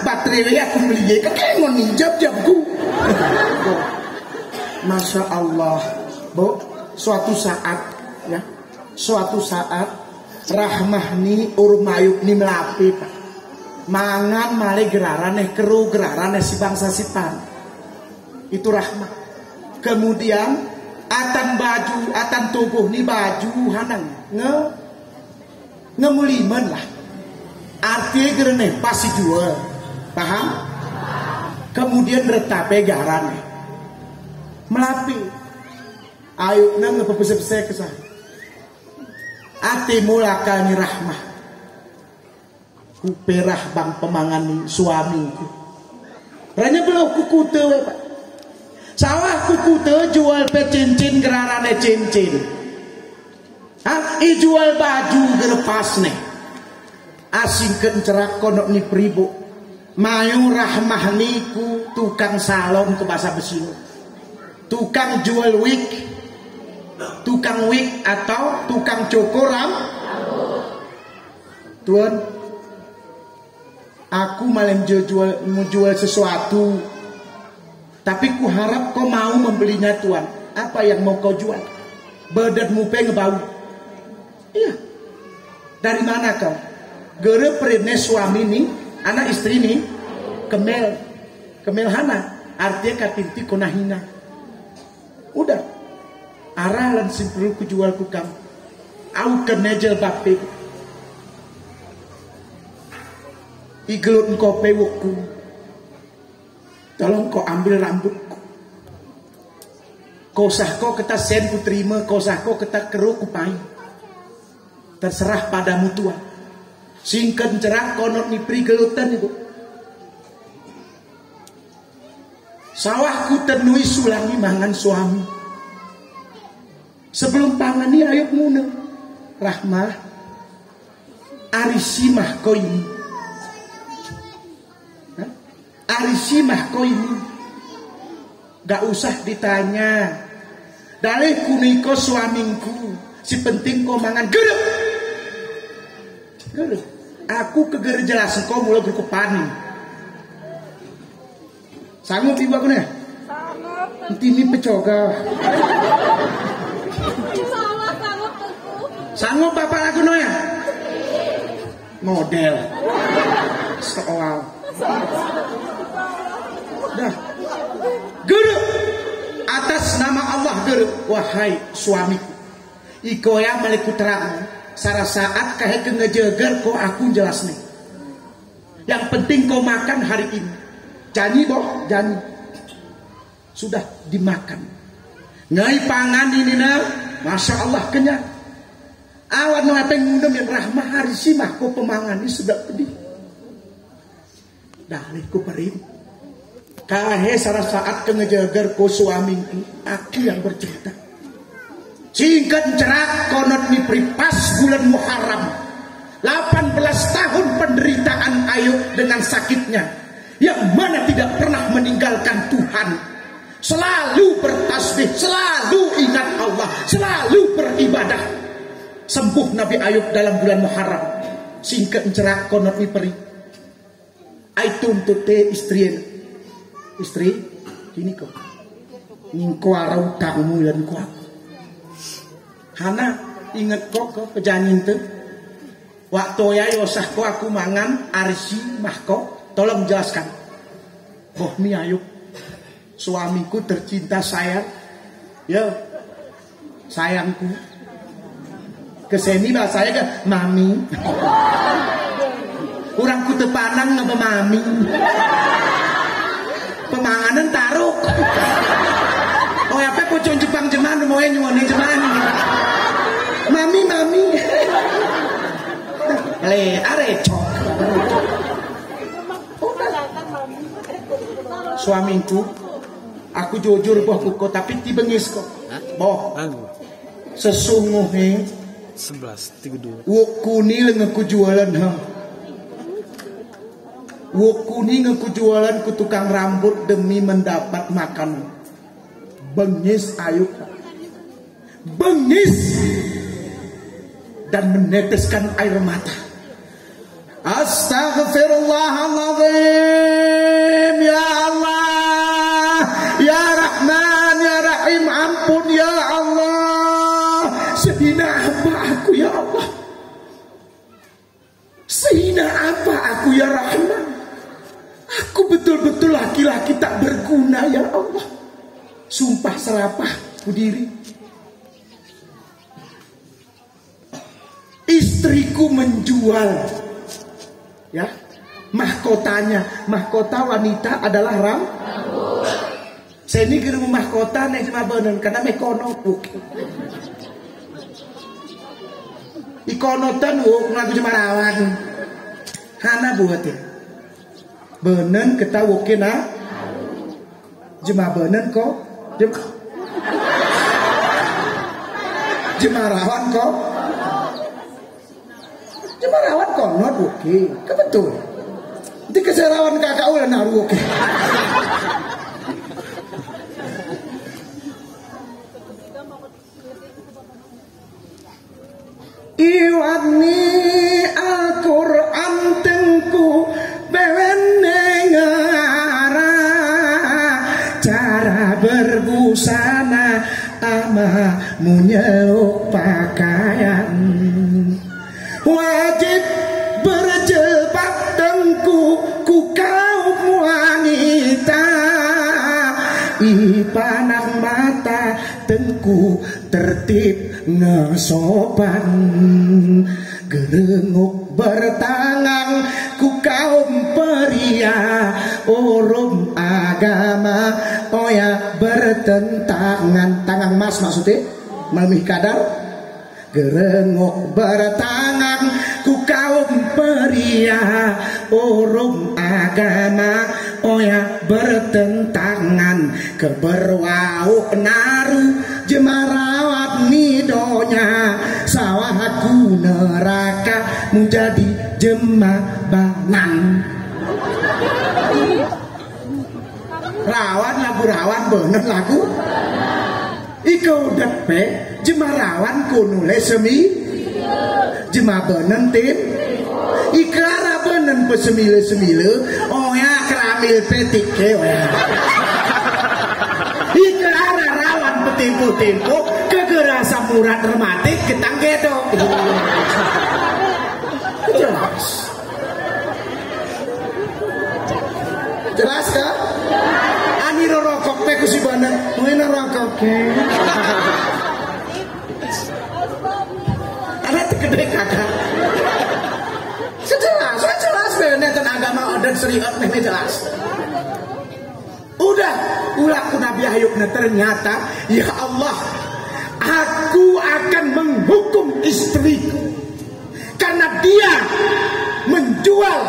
Baterai aku beli kakek mau jamku. Masya Allah, Bu, suatu saat ya, suatu saat Rahmah ni urmayuk ni melapi Pak. Mangan male gerarane keru gerarane si bangsa sipan. Itu Rahmah. Kemudian atan baju, atan tubuh ni baju hanang ngemuliman lah. Artinya gerene pasti jual. Paham? Kemudian retape garane melapi. Ayub nang ngepepesep-pesep kesah. Ati mulakani Rahmah. Kuperah bang pemangani suamiku. Ranya belum kukute Pak. Sawah kukute jual pe cincin gerarane cincin. I jual baju gerpas nih. Asing kencerak konok ni pribu. Mayu Rahmah niku tukang salon ke bahasa besi, tukang jual wig, tukang wig atau tukang cukur Tuan, aku malah mau jual sesuatu, tapi ku harap kau mau membelinya Tuan. Apa yang mau kau jual? Badanmu pengen bau. Iya. Dari mana kau? Gere perine suami nih, anak istri nih, kemel hana, artinya katinti konahina. Udah, aralan simpul ku jual ku kamu. Au kenejel bape. Igelut kau pewokku. Tolong kau ambil rambutku. Kau sah kau kata sen ku terima, kau sah kau kata keruh ku pai. Terserah padamu Tuhan. Singkat cerak konot ni prigelutan ibu. Sawahku tenui sulangi mangan suami. Sebelum pangan ni ayat muna. Rahmah. Arisimah kau ini. Arisimah kau ini. Gak usah ditanya. Dalih kuniko suamingku. Si penting kau mangan geruk. Geruk. Aku keger jelasin kau mulai berkepani. Sanggup ibu aku nih? Sanggup. Nanti ini pecoga. Sanggup bapak aku nih ya? Model. Soal. Dah. Geruk. Atas nama Allah geruk. Wahai suamiku. Iko ya maliku terang. Sarah saat kayak ngejeger kok aku jelas nih. Yang penting kau makan hari ini. Janji boh, janji. Sudah dimakan. Ngai pangan ini nah, masya Allah kenyang. Awan no apa yang ngundam yang Rahmah hari simah kau pemangan ini sudah pedih. Dari ku perim. Kahe sarah saat ngejeger kau suamiku, aku yang bercerita. Singkat cerak konot ni pripas bulan Muharram 18 tahun penderitaan Ayub dengan sakitnya, yang mana tidak pernah meninggalkan Tuhan, selalu bertasbih, selalu ingat Allah, selalu beribadah. Sembuh Nabi Ayub dalam bulan Muharram. Singkat cerak konot ni peri ai tuntut te istri ini kok ngko arau tamu dan kuat Hana inget kok kejanin tuh. Waktu ya yosah kok aku mangan arsi mahko. Tolong jelaskan. Boh mi Ayub, suamiku tercinta saya. Ya, sayangku. Kesini bahasanya kan mami. Kurang ku tepanang ngapa mami. Pemanganan taruh. Oh apa pocong Jepang jeman mau nyuwani jeman. Mami. Le arecok. Suamiku, aku jujur boh kok tapi tibengis kok. Boh. Sesungguhnya 11:32. Wok kuni lengaku jualan ha. Wok kuni ngaku jualan ku tukang rambut demi mendapat makan. Bengis Ayub. Bengis dan meneteskan air mata. Astaghfirullahaladzim. Ya Allah, ya Rahman, ya Rahim, ampun ya Allah. Sehina apa aku ya Allah? Sehina apa aku ya Rahman? Aku betul-betul laki-laki tak berguna ya Allah. Sumpah serapah ku diri. Istriku menjual ya mahkotanya. Mahkota wanita adalah rambut. Saya ini kira mahkota nih cuma bener karena mekono buk. Ikonotan buk ngaku cuma rawan. Hana buat ya. Benen ketawa kena. Jema benen kok. Jema rawan kok. Jema rawan kok not oke. Kebetul. Di keserawan kakak ulah naruh oke. Iwani Al-Quran tengku bewene ngara cara berbusana ama munyeluk pakaian wajib berjilbab tengku ku kaum wanita ipanang mata tengku tertib ngesopan gerenguk bertangan ku kaum pria urum agama oya bertentangan tangan mas maksudnya mamih kadar gerenguk bertangan ku kaum pria urum agama oya bertentangan keberwau naru jemarawat nidonya sawahku neraka menjadi jemabanan rawan lagu rawan bener lagu iko depe jemarawan kunules semi jemabanan tim ikara benen pesemile-semile oh ya keramil petike ya ikara rawan petimpu-timpu kegerasa murad rematik ketang gedok jelas jelas kah? Ani rokok teh kusi banan ngene rokok ada gede kakak sejelas bener agama adat syariat ini jelas udah ulah Nabi Ayub ternyata ya Allah aku akan menghukum istriku karena dia menjual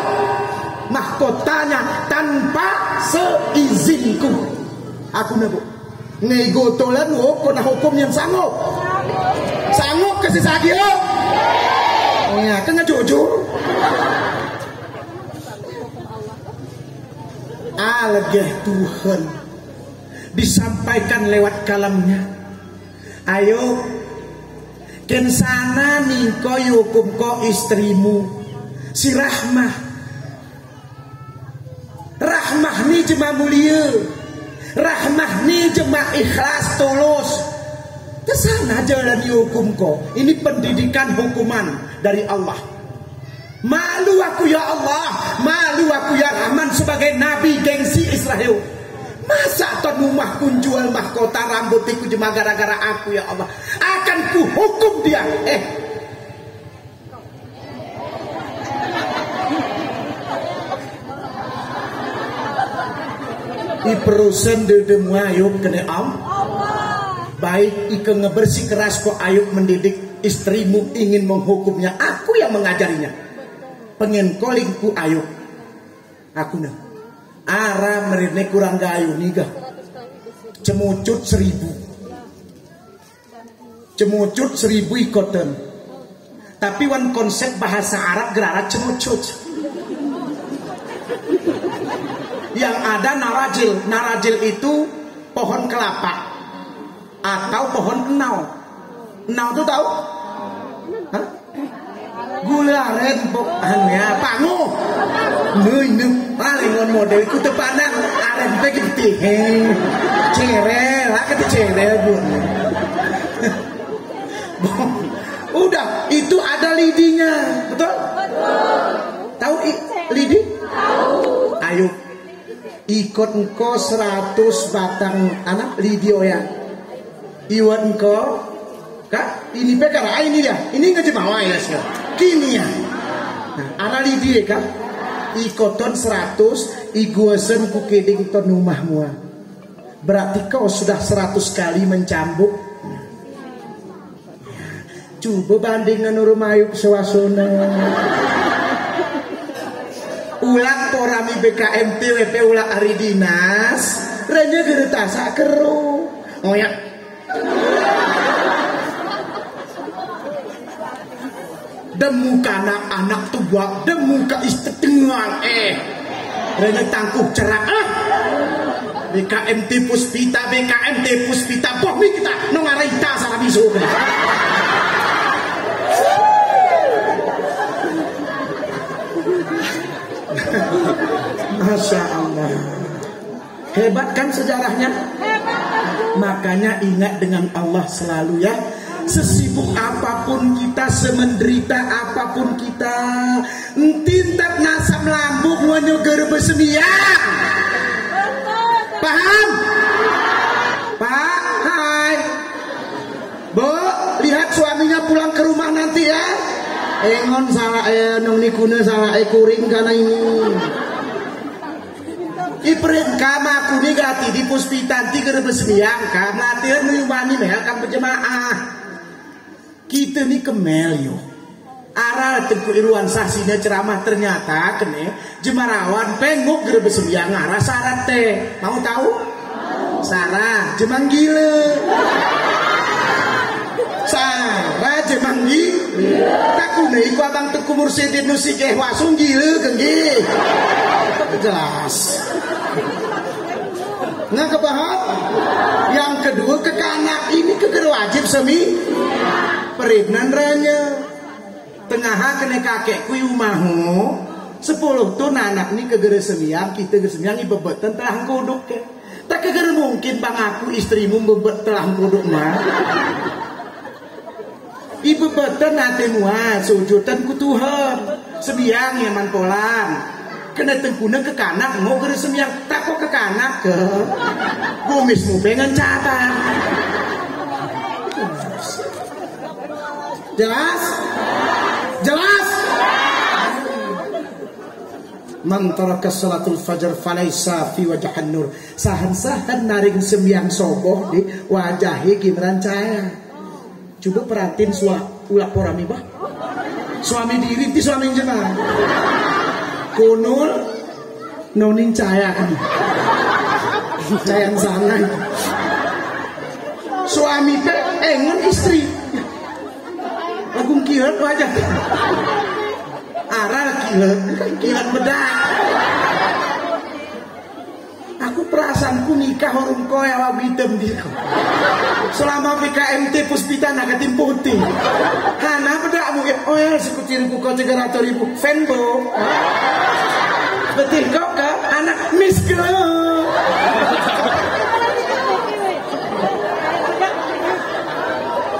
mahkotanya tanpa seizinku aku nebo ngegotolan kena hukum yang sanggup kasih sakit ya kan jujur alegeh Tuhan disampaikan lewat kalamnya ayo kensana ningko yukum ko istrimu si Rahmah ni jema mulia Rahmah ni jema ikhlas tulus kesana jalan hukum ko ini pendidikan hukuman dari Allah. Malu aku ya Allah, malu aku ya Rahman sebagai nabi gengsi Israel. Masa ton rumah kunjual mahkota rambutiku cuma gara-gara aku ya Allah. Akan ku hukum dia. I perusan dedemu Ayub kena baik ike ngebersih keras kok Ayub mendidik istrimu ingin menghukumnya. Aku yang mengajarinya. Pengen kolingku Ayub aku nah arah merine kurang gayu nih gak cemucut 1000 ikoten tapi wan konsep bahasa Arab gerarat cemucut yang ada narajil itu pohon kelapa atau pohon enau tuh tahu? Hah? Gula rempok ya pangu ngeuneup paling model ku teu pandang aren teh gede cerel ka teh cerel bun udah itu ada lidinya betul tahu lidi tahu ayo ikut engko 100 batang anak lidio ya iwan engko kak ini perkara ini dia ini ngejemawa ya sih kini ya nah, ana lidia kak ikoton 100 iguasen ku keding ton rumahmu berarti kau sudah 100 kali mencambuk coba bandingan rumah Ayub sewasona ulang porami BKMT WP ulang ari dinas renya geretasa keru oh ya demuka anak-anak tua demuka istri tengah Rene tangkuh cerak BKMT Puspita boh mi kita no ngaraita salah bisu. Masya Allah. Hebat kan sejarahnya? Makanya ingat dengan Allah selalu ya. Sesibuk apapun kita, semenderita apapun kita, tintak ngasam lambung menyugur bersemiang. Paham? Pak, hai Bu, lihat suaminya pulang ke rumah nanti ya. Engon salah nong nikuna salah kuring karena ini. Iperin kama kuni gati di Puspitanti gerebes biang karena dia menyumbani akan berjemaah. Kita ni kemel yo. Arah tengku iruan sasina ceramah ternyata kene jemarawan penguk gerebes biang arah syarat teh. Mau tahu? Sarah jemang gila. Sarah jemang gila. Takune iku abang Tengku Mursyidin nusikeh wasung gila kenggi. Jelas. Nggak kepaham? Yang kedua kekanak ini keger wajib semi peribnan ranya. Tengah kena kakekku yumahu 10 tuh anak ini keger semiang kita keger semiang ibebetan telah kodok ke. Tak keger mungkin bang aku istrimu bebet telah kodok mah. Ibebetan nanti muat sujudan ku Tuhan semiang yang manpolan. Kena tengkuna ke kanak mau ke semiang tak kok ke kanak ke gumismu pengen catat. Jelas? Jelas? Man taraka salatul fajar falaisa fi wajhan nur. Sahan-sahan naring semiang soboh di wajahi gimran cahaya. Coba perhatiin ulak porami bah. Suami diri ti suami jenah. Kunul noning cahaya kan cahaya sana suami teh engon istri agung kilat wajah arah kilat bedak. Aku perasaanku nikah orang koya wabidem diriku selama PKMT Puspita nagatim putih hana bedak mungkin oil sekutiriku kau 300.000 fanbo betul kau ke anak miskin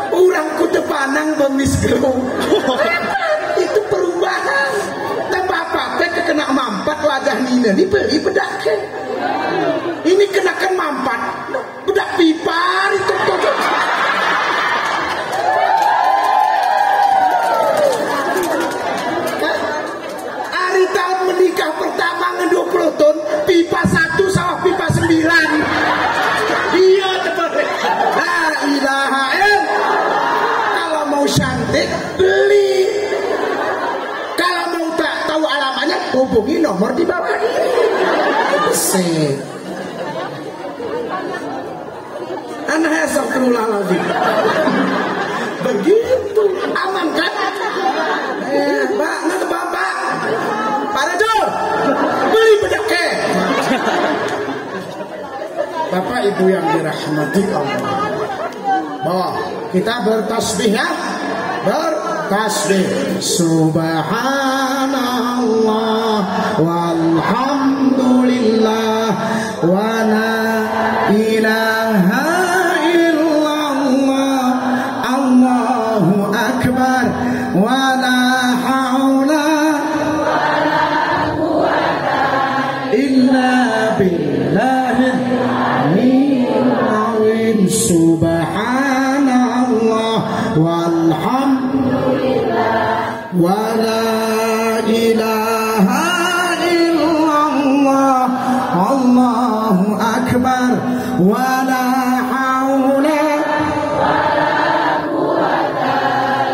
orangku depanang bemiskin itu perubahan dan bapak teh kena mampat wajah Nina ini beli bedak ini kenakan mampat bedak pipar itu hari tahun menikah pertama 20 tahun pipa 1 sama pipa 9 iya tepat la ilaha illallah. Kalau mau cantik beli, kalau mau tak tahu alamatnya hubungi nomor di bawah ini. Sih. Anak astagfirullahaladzim. Begitu aman kan? Mbak, nanti bapak Pak Rajo beli bedak ke Bapak Ibu yang dirahmati Allah. Bahwa kita bertasbih ya, bertasbih subhanallah walhamdulillah wa la ilaha illallah Allahu akbar wa la haula illa billahil aliyyil subhanallah walhamdulillah wa la ilaha illallah Allahu akbar wa la haula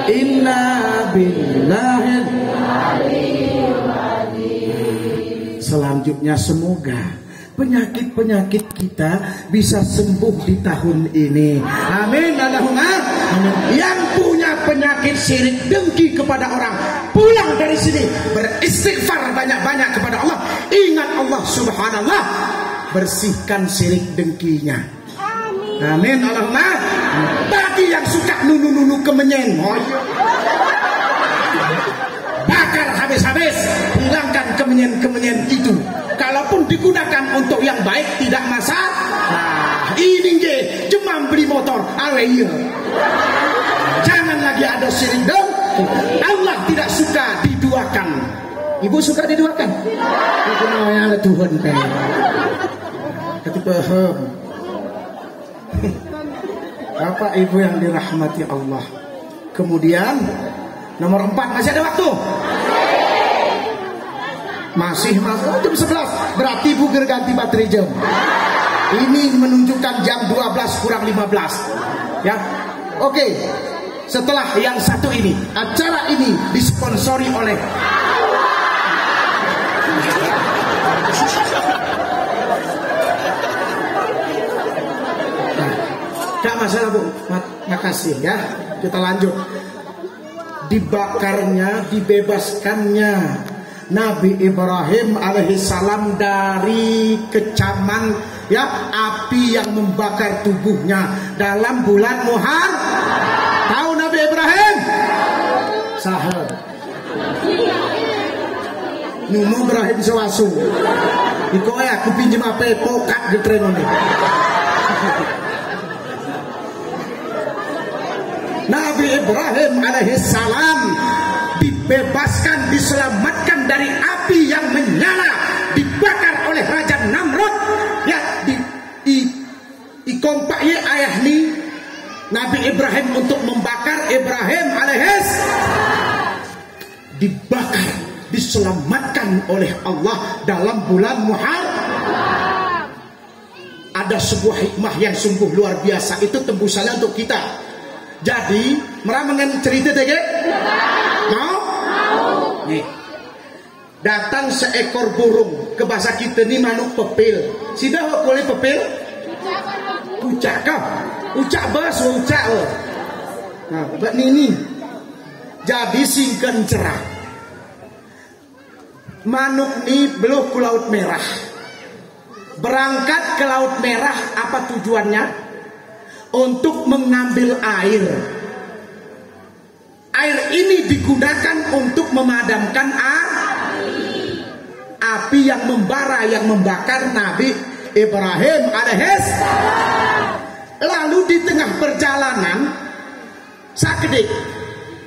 illa billahil aliyyil azim. Selanjutnya semoga penyakit-penyakit kita bisa sembuh di tahun ini. Amin. Allahumma amin. Yang punya penyakit syirik dengki kepada orang, pulang dari sini beristighfar banyak-banyak kepada Allah, ingat Allah subhanallah, bersihkan syirik dengkinya. Amin Allahumma. Bagi yang suka nunu-nunu kemenyen, bakar habis-habis, hilangkan kemenyen-kemenyen itu. Kalaupun digunakan untuk yang baik tidak masalah. Nah, ini nge cuma beli motor awe iya. Jangan lagi ada syirik dong. Allah tidak suka diduakan. Ibu suka diduakan? Itu namanya Tuhan kan. Ketika Bapak Ibu yang dirahmati Allah. Kemudian nomor 4, masih ada waktu. Masih jam 11. Berarti Ibu ganti baterai jam. Ini menunjukkan jam 12 kurang 15. Ya. Oke. Setelah yang satu ini, acara ini disponsori oleh Gak masalah Bu, makasih ya. Kita lanjut. Dibakarnya, dibebaskannya Nabi Ibrahim alaihissalam dari kecaman ya api yang membakar tubuhnya dalam bulan Muharram. Tahu Nabi Ibrahim? Sahel. Numu Ibrahim sewasu. Iko ya aku pinjem apa pokat di tren ini. Nabi Ibrahim alaihissalam dibebaskan, diselamatkan dari api yang menyala, dibakar oleh Raja Namrud. Ya, ikompak ye ayah ni Nabi Ibrahim untuk membakar Ibrahim alaihissalam. Dibakar, diselamatkan oleh Allah dalam bulan Muharram. Ada sebuah hikmah yang sungguh luar biasa. Itu tembusannya untuk kita. Jadi, meramangan cerita tege? Mau? Nih. Datang seekor burung ke bahasa kita ni manuk pepil. Sidah boleh pepil? Ucak kau. Ucak bas, ucak. Nah, buat ini. Jadi singkan cerah. Manuk ni belum ke Laut Merah. Berangkat ke Laut Merah, apa tujuannya? Untuk mengambil air. Air ini digunakan untuk memadamkan api yang membara, yang membakar Nabi Ibrahim alaihissalam. Lalu di tengah perjalanan, sakedik,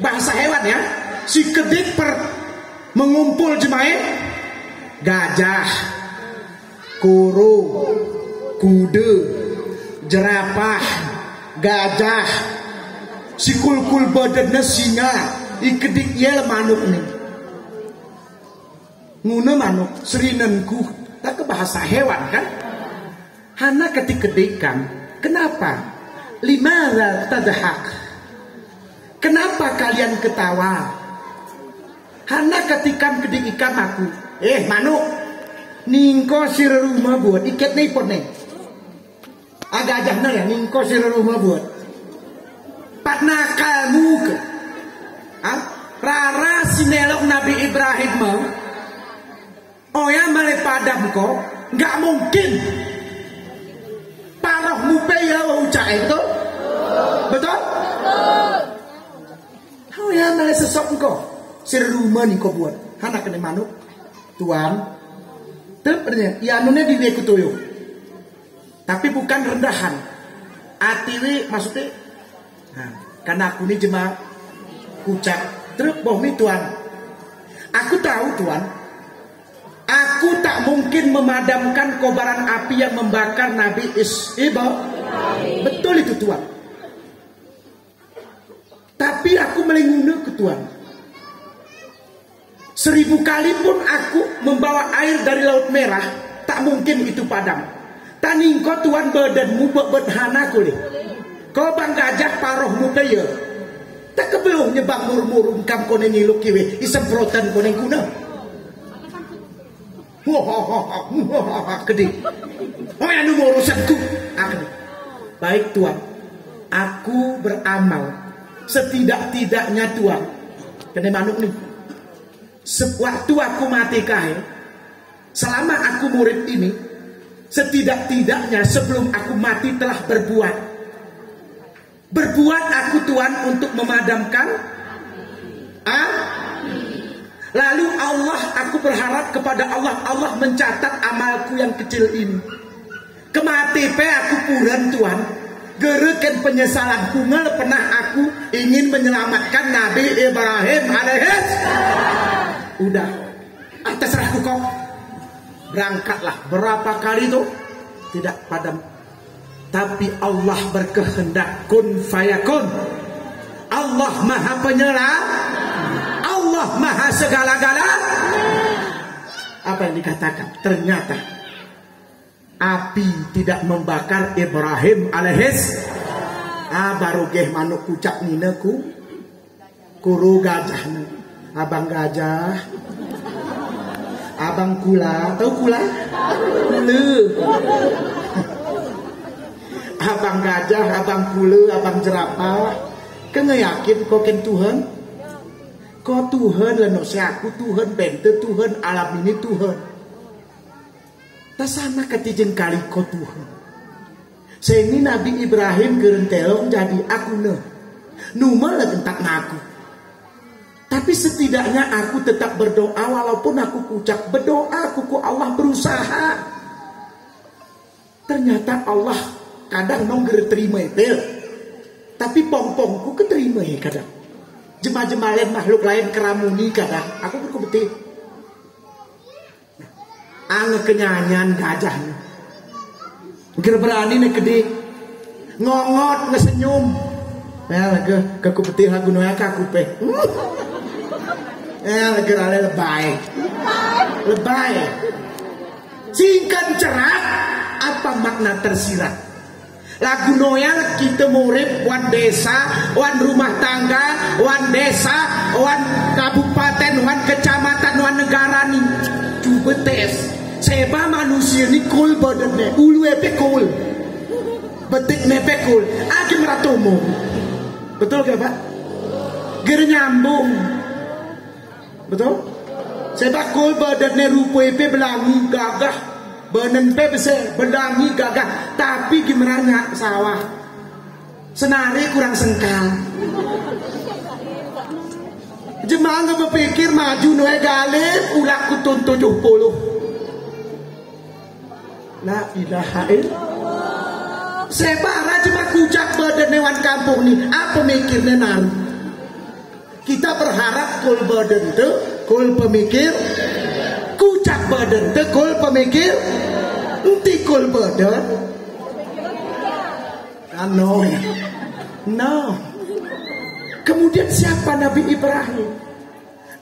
bahasa hewan ya, si kedik mengumpul jemaah, gajah, kuru, kuda, jerapah, gajah, si kul-kul badannya singa, ikedik ye manuk nih. Nguna manuk, serinenku, tak ke bahasa hewan kan? Hana kedik-kedikan, kenapa? Limara tadhak. Kenapa kalian ketawa? Hana ketikan kedik ikan aku. Manuk, ningko sir rumah buat iket nih pon nih. Agak ajahnya ya, ningko sir rumah buat. Pat nakalmu ke? Rara sinelok Nabi Ibrahim mau. Oh ya male padam kok, nggak mungkin. Parohmu ya ucap itu, betul? Oh ya male sesok kok, sir rumah nih kok buat. Anak kena manuk, tuan. Terpernya, ya nune di kutuyo. Tapi bukan rendahan. Atiwi maksudnya, nah, karena aku ini jemaah kucak. Terus bohmi tuan. Aku tahu tuan. Aku tak mungkin memadamkan kobaran api yang membakar Nabi Ibrahim. Betul itu tuan. Tapi aku melinguna ke tuan. 1000 kali pun aku membawa air dari Laut Merah, tak mungkin itu padam. Taning kau tuan badanmu berhana kulih. Kau bang gajah parohmu kaya. Tak kebeluh nyebang murmurum kam kone ngiluk kiwe isemprotan kone guna. Gede. Oh yang urusanku. Baik tuan, aku beramal setidak-tidaknya tuan. Kena manuk nih. Sewaktu aku mati kae, selama aku murid ini, setidak-tidaknya sebelum aku mati telah berbuat aku Tuhan untuk memadamkan lalu Allah, aku berharap kepada Allah, Allah mencatat amalku yang kecil ini. Kemati pe aku puran Tuhan, gerekan penyesalanku ngel pernah aku ingin menyelamatkan Nabi Ibrahim alaihis. Udah, terserahku kok. Berangkatlah. Berapa kali tuh tidak padam. Tapi Allah berkehendak kun fayakun. Allah maha penyerah, Allah maha segala-gala. Apa yang dikatakan? Ternyata api tidak membakar Ibrahim alaihis. Baru geh manuk kucak nineku kuru gajah. Abang gajah, abang kula, tahu kula? Kula. Abang gajah, abang kula, abang jerapah. Kena yakin kau ken Tuhan? Kau Tuhan lah no aku Tuhan, bente Tuhan, alam ini Tuhan. Tasana ketijeng kali kau Tuhan. Seni Nabi Ibrahim gerentelong jadi aku ne. Numa lah gentak ngaku. Tapi setidaknya aku tetap berdoa walaupun aku kucak berdoa, kuku Allah berusaha. Ternyata Allah kadang nongger terima itu, tapi pong-pongku keterima ya kadang. Jemaah-jemaah lain makhluk lain keramuni kadang. Aku berkebeti. Ange kenyanyan gajah. Ger berani nih gede, ngongot ngesenyum. Ya lagi kekupeti lagu noya kakupe. Lagi lebay. Singkat cerah, apa makna tersirat? Lagu noya kita murid wan desa, wan rumah tangga, wan desa, wan kabupaten, wan kecamatan, wan negara nih. Coba tes. Seba manusia ni kul badannya, ulu epe kul, betik nepe kul, aki meratomo. Betul gak Pak? Ger nyambung. Betul? Seba kul badannya rupa epe belangi gagah, badan pe besar, belangi gagah, tapi gimana sawah, senari kurang sengkal. Jemaah nggak berpikir maju noe galip, ulah kutun 70. La ilaha illallah. Sebara cuma kucak badan hewan kampung nih. Apa mikirnya nan? Kita berharap kul badan itu kul pemikir, kucak badan itu kul pemikir, nanti kul badan. No. Kemudian siapa Nabi Ibrahim?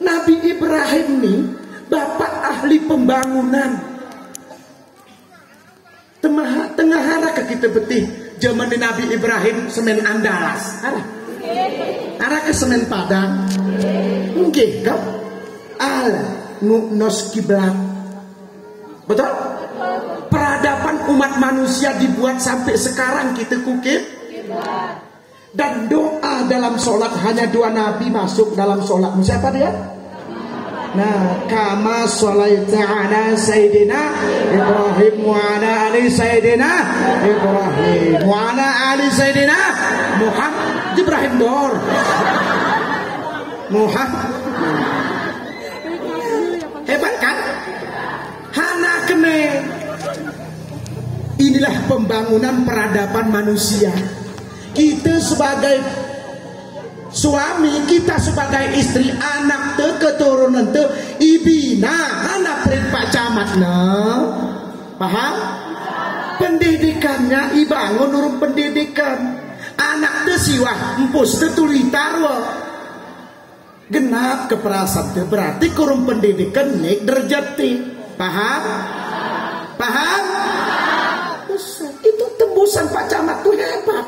Nabi Ibrahim nih bapak ahli pembangunan. Tengah hara ke kita betih zaman Nabi Ibrahim semen Andalas hara ke semen Padang nggih kau nguknos kiblat. Betul? Peradaban umat manusia dibuat sampai sekarang kita kukit. Dan doa dalam sholat hanya 2 nabi masuk dalam sholat. Siapa dia? Nah, kama sholaita ala Sayyidina Ibrahim wa ala ali Sayyidina Ibrahim wa ala ali Sayyidina Muhammad. Ibrahim Dor Muhammad. Hebat kan? Hana kene. Inilah pembangunan peradaban manusia. Kita sebagai suami, kita sebagai istri, anak te keturunan te ibina, anak perempat camat nah. Paham? Pendidikannya ibangun urung pendidikan. Anak te siwah empus te tulitarwa. Genap keperasan te berarti kurung pendidikan nek derjati. Paham? Paham? Itu tembusan Pak Camat tuh hebat.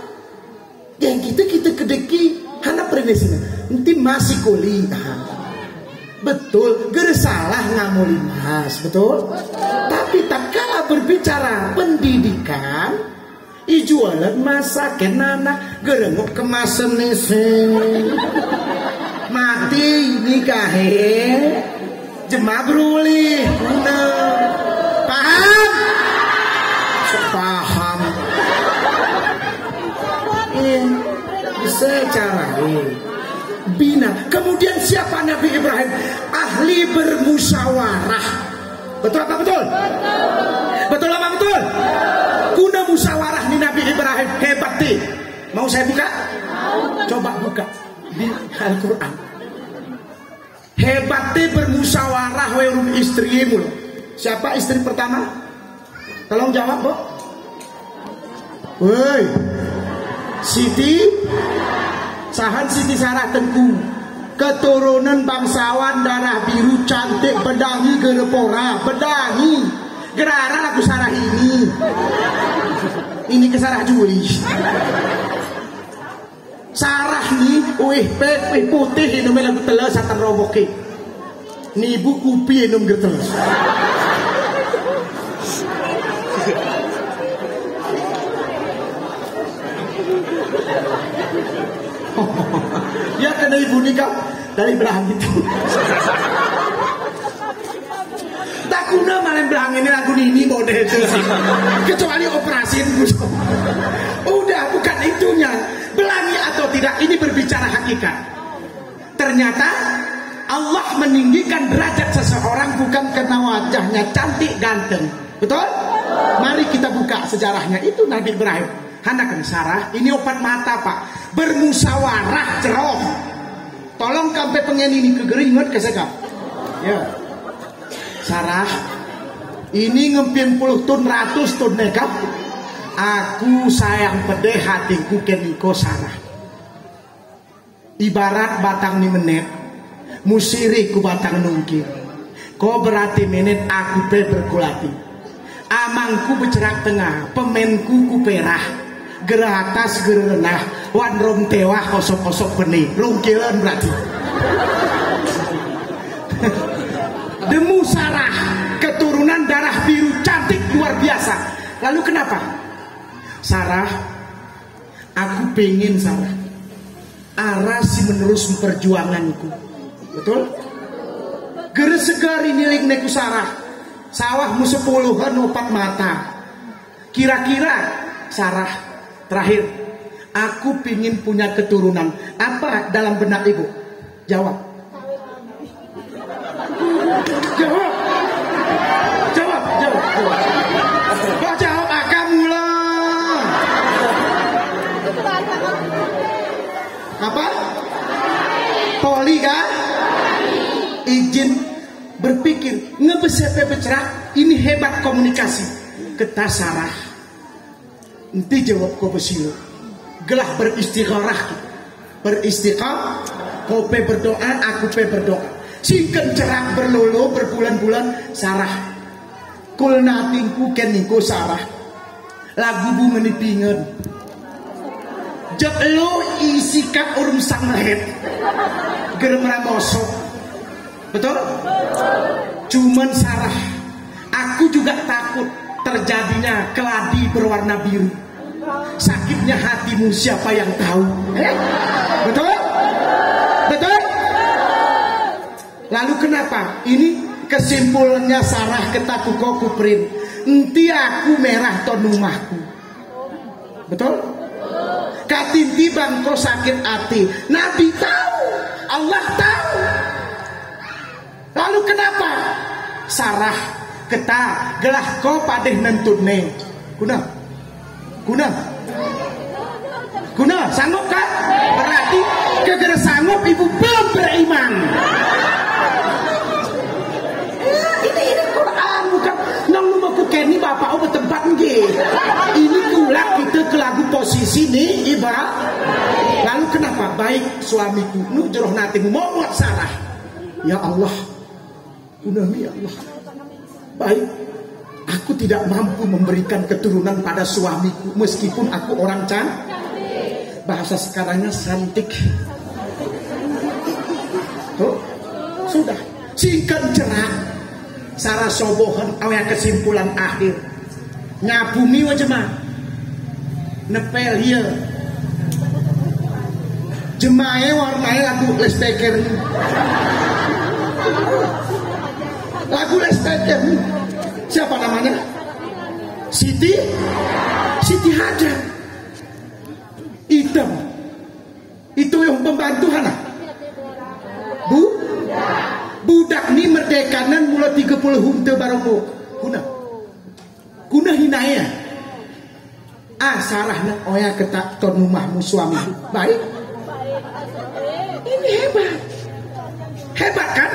Yang kita kedeki hana prenesina nanti masih kuliah. Betul, gere salah ngamuli mas, betul. Tapi tak kalah berbicara pendidikan, ijualan masakan anak gerengok kemasan nese mati nikahe Jemaah beruli. Paham? Paham. Bisa cara bina. Kemudian siapa Nabi Ibrahim? Ahli bermusyawarah. Betul apa betul? Betul apa betul? Kuna musyawarah nih Nabi Ibrahim hebat nih. Mau saya buka? Coba buka di Al-Quran. Hebat nih bermusyawarah werun istrimu. Siapa istri pertama? Tolong jawab, Bu. Woi, Siti Sahan Siti Sarah Tengku, keturunan bangsawan darah biru cantik bedangi gerepora bedangi gerara aku Sarah ini ke Sarah Juli. Sarah nih putih inum lagu teles akan roboke nibu kupi inum gerteles. Ya kena ibu nikah dari belahang itu. Tak guna malam belahang ini lagu ini model itu kecuali operasi itu. Udah bukan itunya. Belangi atau tidak ini berbicara hakikat. Ternyata Allah meninggikan derajat seseorang bukan karena wajahnya cantik ganteng. Betul? Mari kita buka sejarahnya. Itu Nabi Ibrahim. Hanakan Sarah, ini obat mata Pak. Bermusyawarah ceroh. Tolong sampai pengen ini kegeringan kesekap. Ya. Sarah, ini ngempin puluh tun ratus tun nekap. Aku sayang pedeh hatiku keniko Sarah. Ibarat batang ni menit, musiri ku batang nungkir. Kau berarti menit aku pe berkulati. Amangku bercerak tengah, pemenku ku perah. Gerah atas gerenah, wan rom tewah kosok-kosok benih, rungkilan berarti. Demu Sarah, keturunan darah biru cantik luar biasa. Lalu kenapa? Sarah, aku pengen Sarah arasi menerus perjuanganku. Betul? Geres segari nilik neku Sarah. Sawahmu 10-an opat mata. Kira-kira Sarah terakhir, aku pingin punya keturunan. Apa dalam benak ibu? Jawab. Jawab. Jawab. Jawab. Kok jawab kamu lah. Apa? Poli kan? Izin berpikir. Ngebesepe bercerak. Ini hebat komunikasi. Kata Sarah. Nanti jawab kau bersilu. Gelah beristikharah. Beristikharah. Kau pe berdoa, aku pe berdoa. Singken cerak berlolo berbulan-bulan. Sarah. Kul natingku keniko Sarah. Lagu bu menipingan. Jok lo isikan urum sang lehet. Gerem ramosok. Betul? Cuman Sarah. Aku juga takut terjadinya keladi berwarna biru. Sakitnya hatimu siapa yang tahu? Betul? Betul? Lalu kenapa? Ini kesimpulannya Sarah ketaku kau kuprin. Enti aku merah tonumahku. Betul? Katinti bangko sakit hati. Nabi tahu, Allah tahu. Lalu kenapa? Sarah keta gelah kau padeh nentutne. Kuna sanggup kan? Berarti kegera sanggup ibu belum beriman. Ini Quran bukan nang lumaku keni bapak obat tempat nggih. Ini kulak kita ke lagu posisi nih ibarat. Lalu kenapa? Baik suamiku nu jeroh natimu mau buat salah. Ya Allah. Kunami ya Allah. Baik, aku tidak mampu memberikan keturunan pada suamiku meskipun aku orang cantik. Bahasa sekarangnya cantik. Tuh, sudah. Singkat cerak. Sarah sobohan awal kesimpulan akhir. Nyabumi wajah mah. Nepel ya. Jemaah warnanya lagu lesteker. Lagu Lesti. Siapa namanya? Siti Hajar. Hitam. Itu yang pembantu Hana. Budak ni merdekanan mulai 30 hunte barang bu. Kuna hinaya. Sarahna oya ketak ton rumahmu suami. Baik. Ini hebat kan?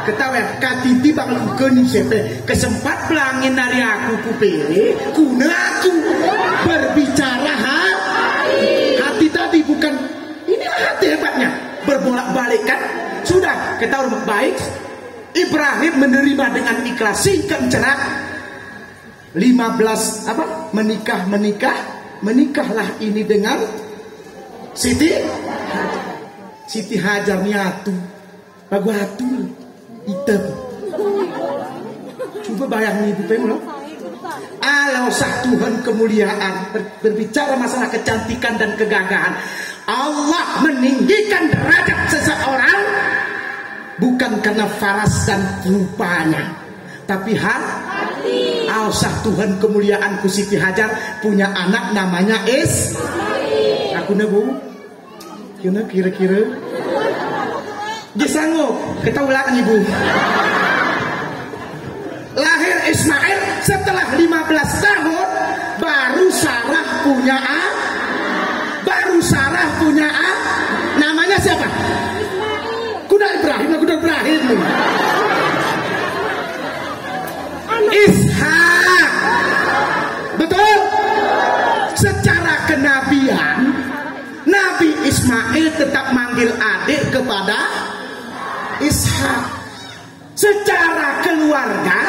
Ketawa katiti bang keni sepe kesempat pelangin dari aku kupilih kuna aku berbicara hati tadi bukan. Inilah hati hebatnya, berbolak-balik kan. Sudah ketawa baik. Ibrahim menerima dengan ikhlas, singkat cerah. 15 apa? Menikahlah ini dengan Siti Hajar niatu. Bagatu hitam. Coba bayangin itu temu. Allah sah Tuhan kemuliaan berbicara masalah kecantikan dan kegagahan. Allah meninggikan derajat seseorang bukan karena faras dan rupanya, tapi hati. Allah sah Tuhan kemuliaanku Siti Hajar punya anak namanya Ismail. Aku nebu. Kira-kira disanggup kita ulang ibu. Lahir Ismail setelah 15 tahun baru Sarah punya namanya siapa? Kuda Ibrahim. Ishak. Betul? Secara kenabian Nabi Ismail tetap manggil adik kepada Ishak. Secara keluarga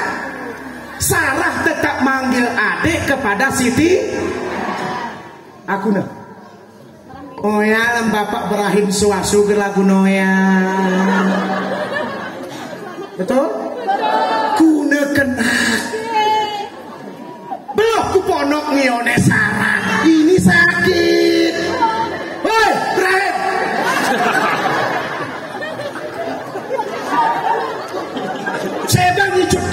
Sarah tetap manggil adik kepada Siti. Aku nah. Oya lam bapak Ibrahim suasu ke lagu noya. Betul? Kuna kena. Belum ku ponok ngione Sarah. Ini sakit. Woi, Ibrahim. Saya bang nyucut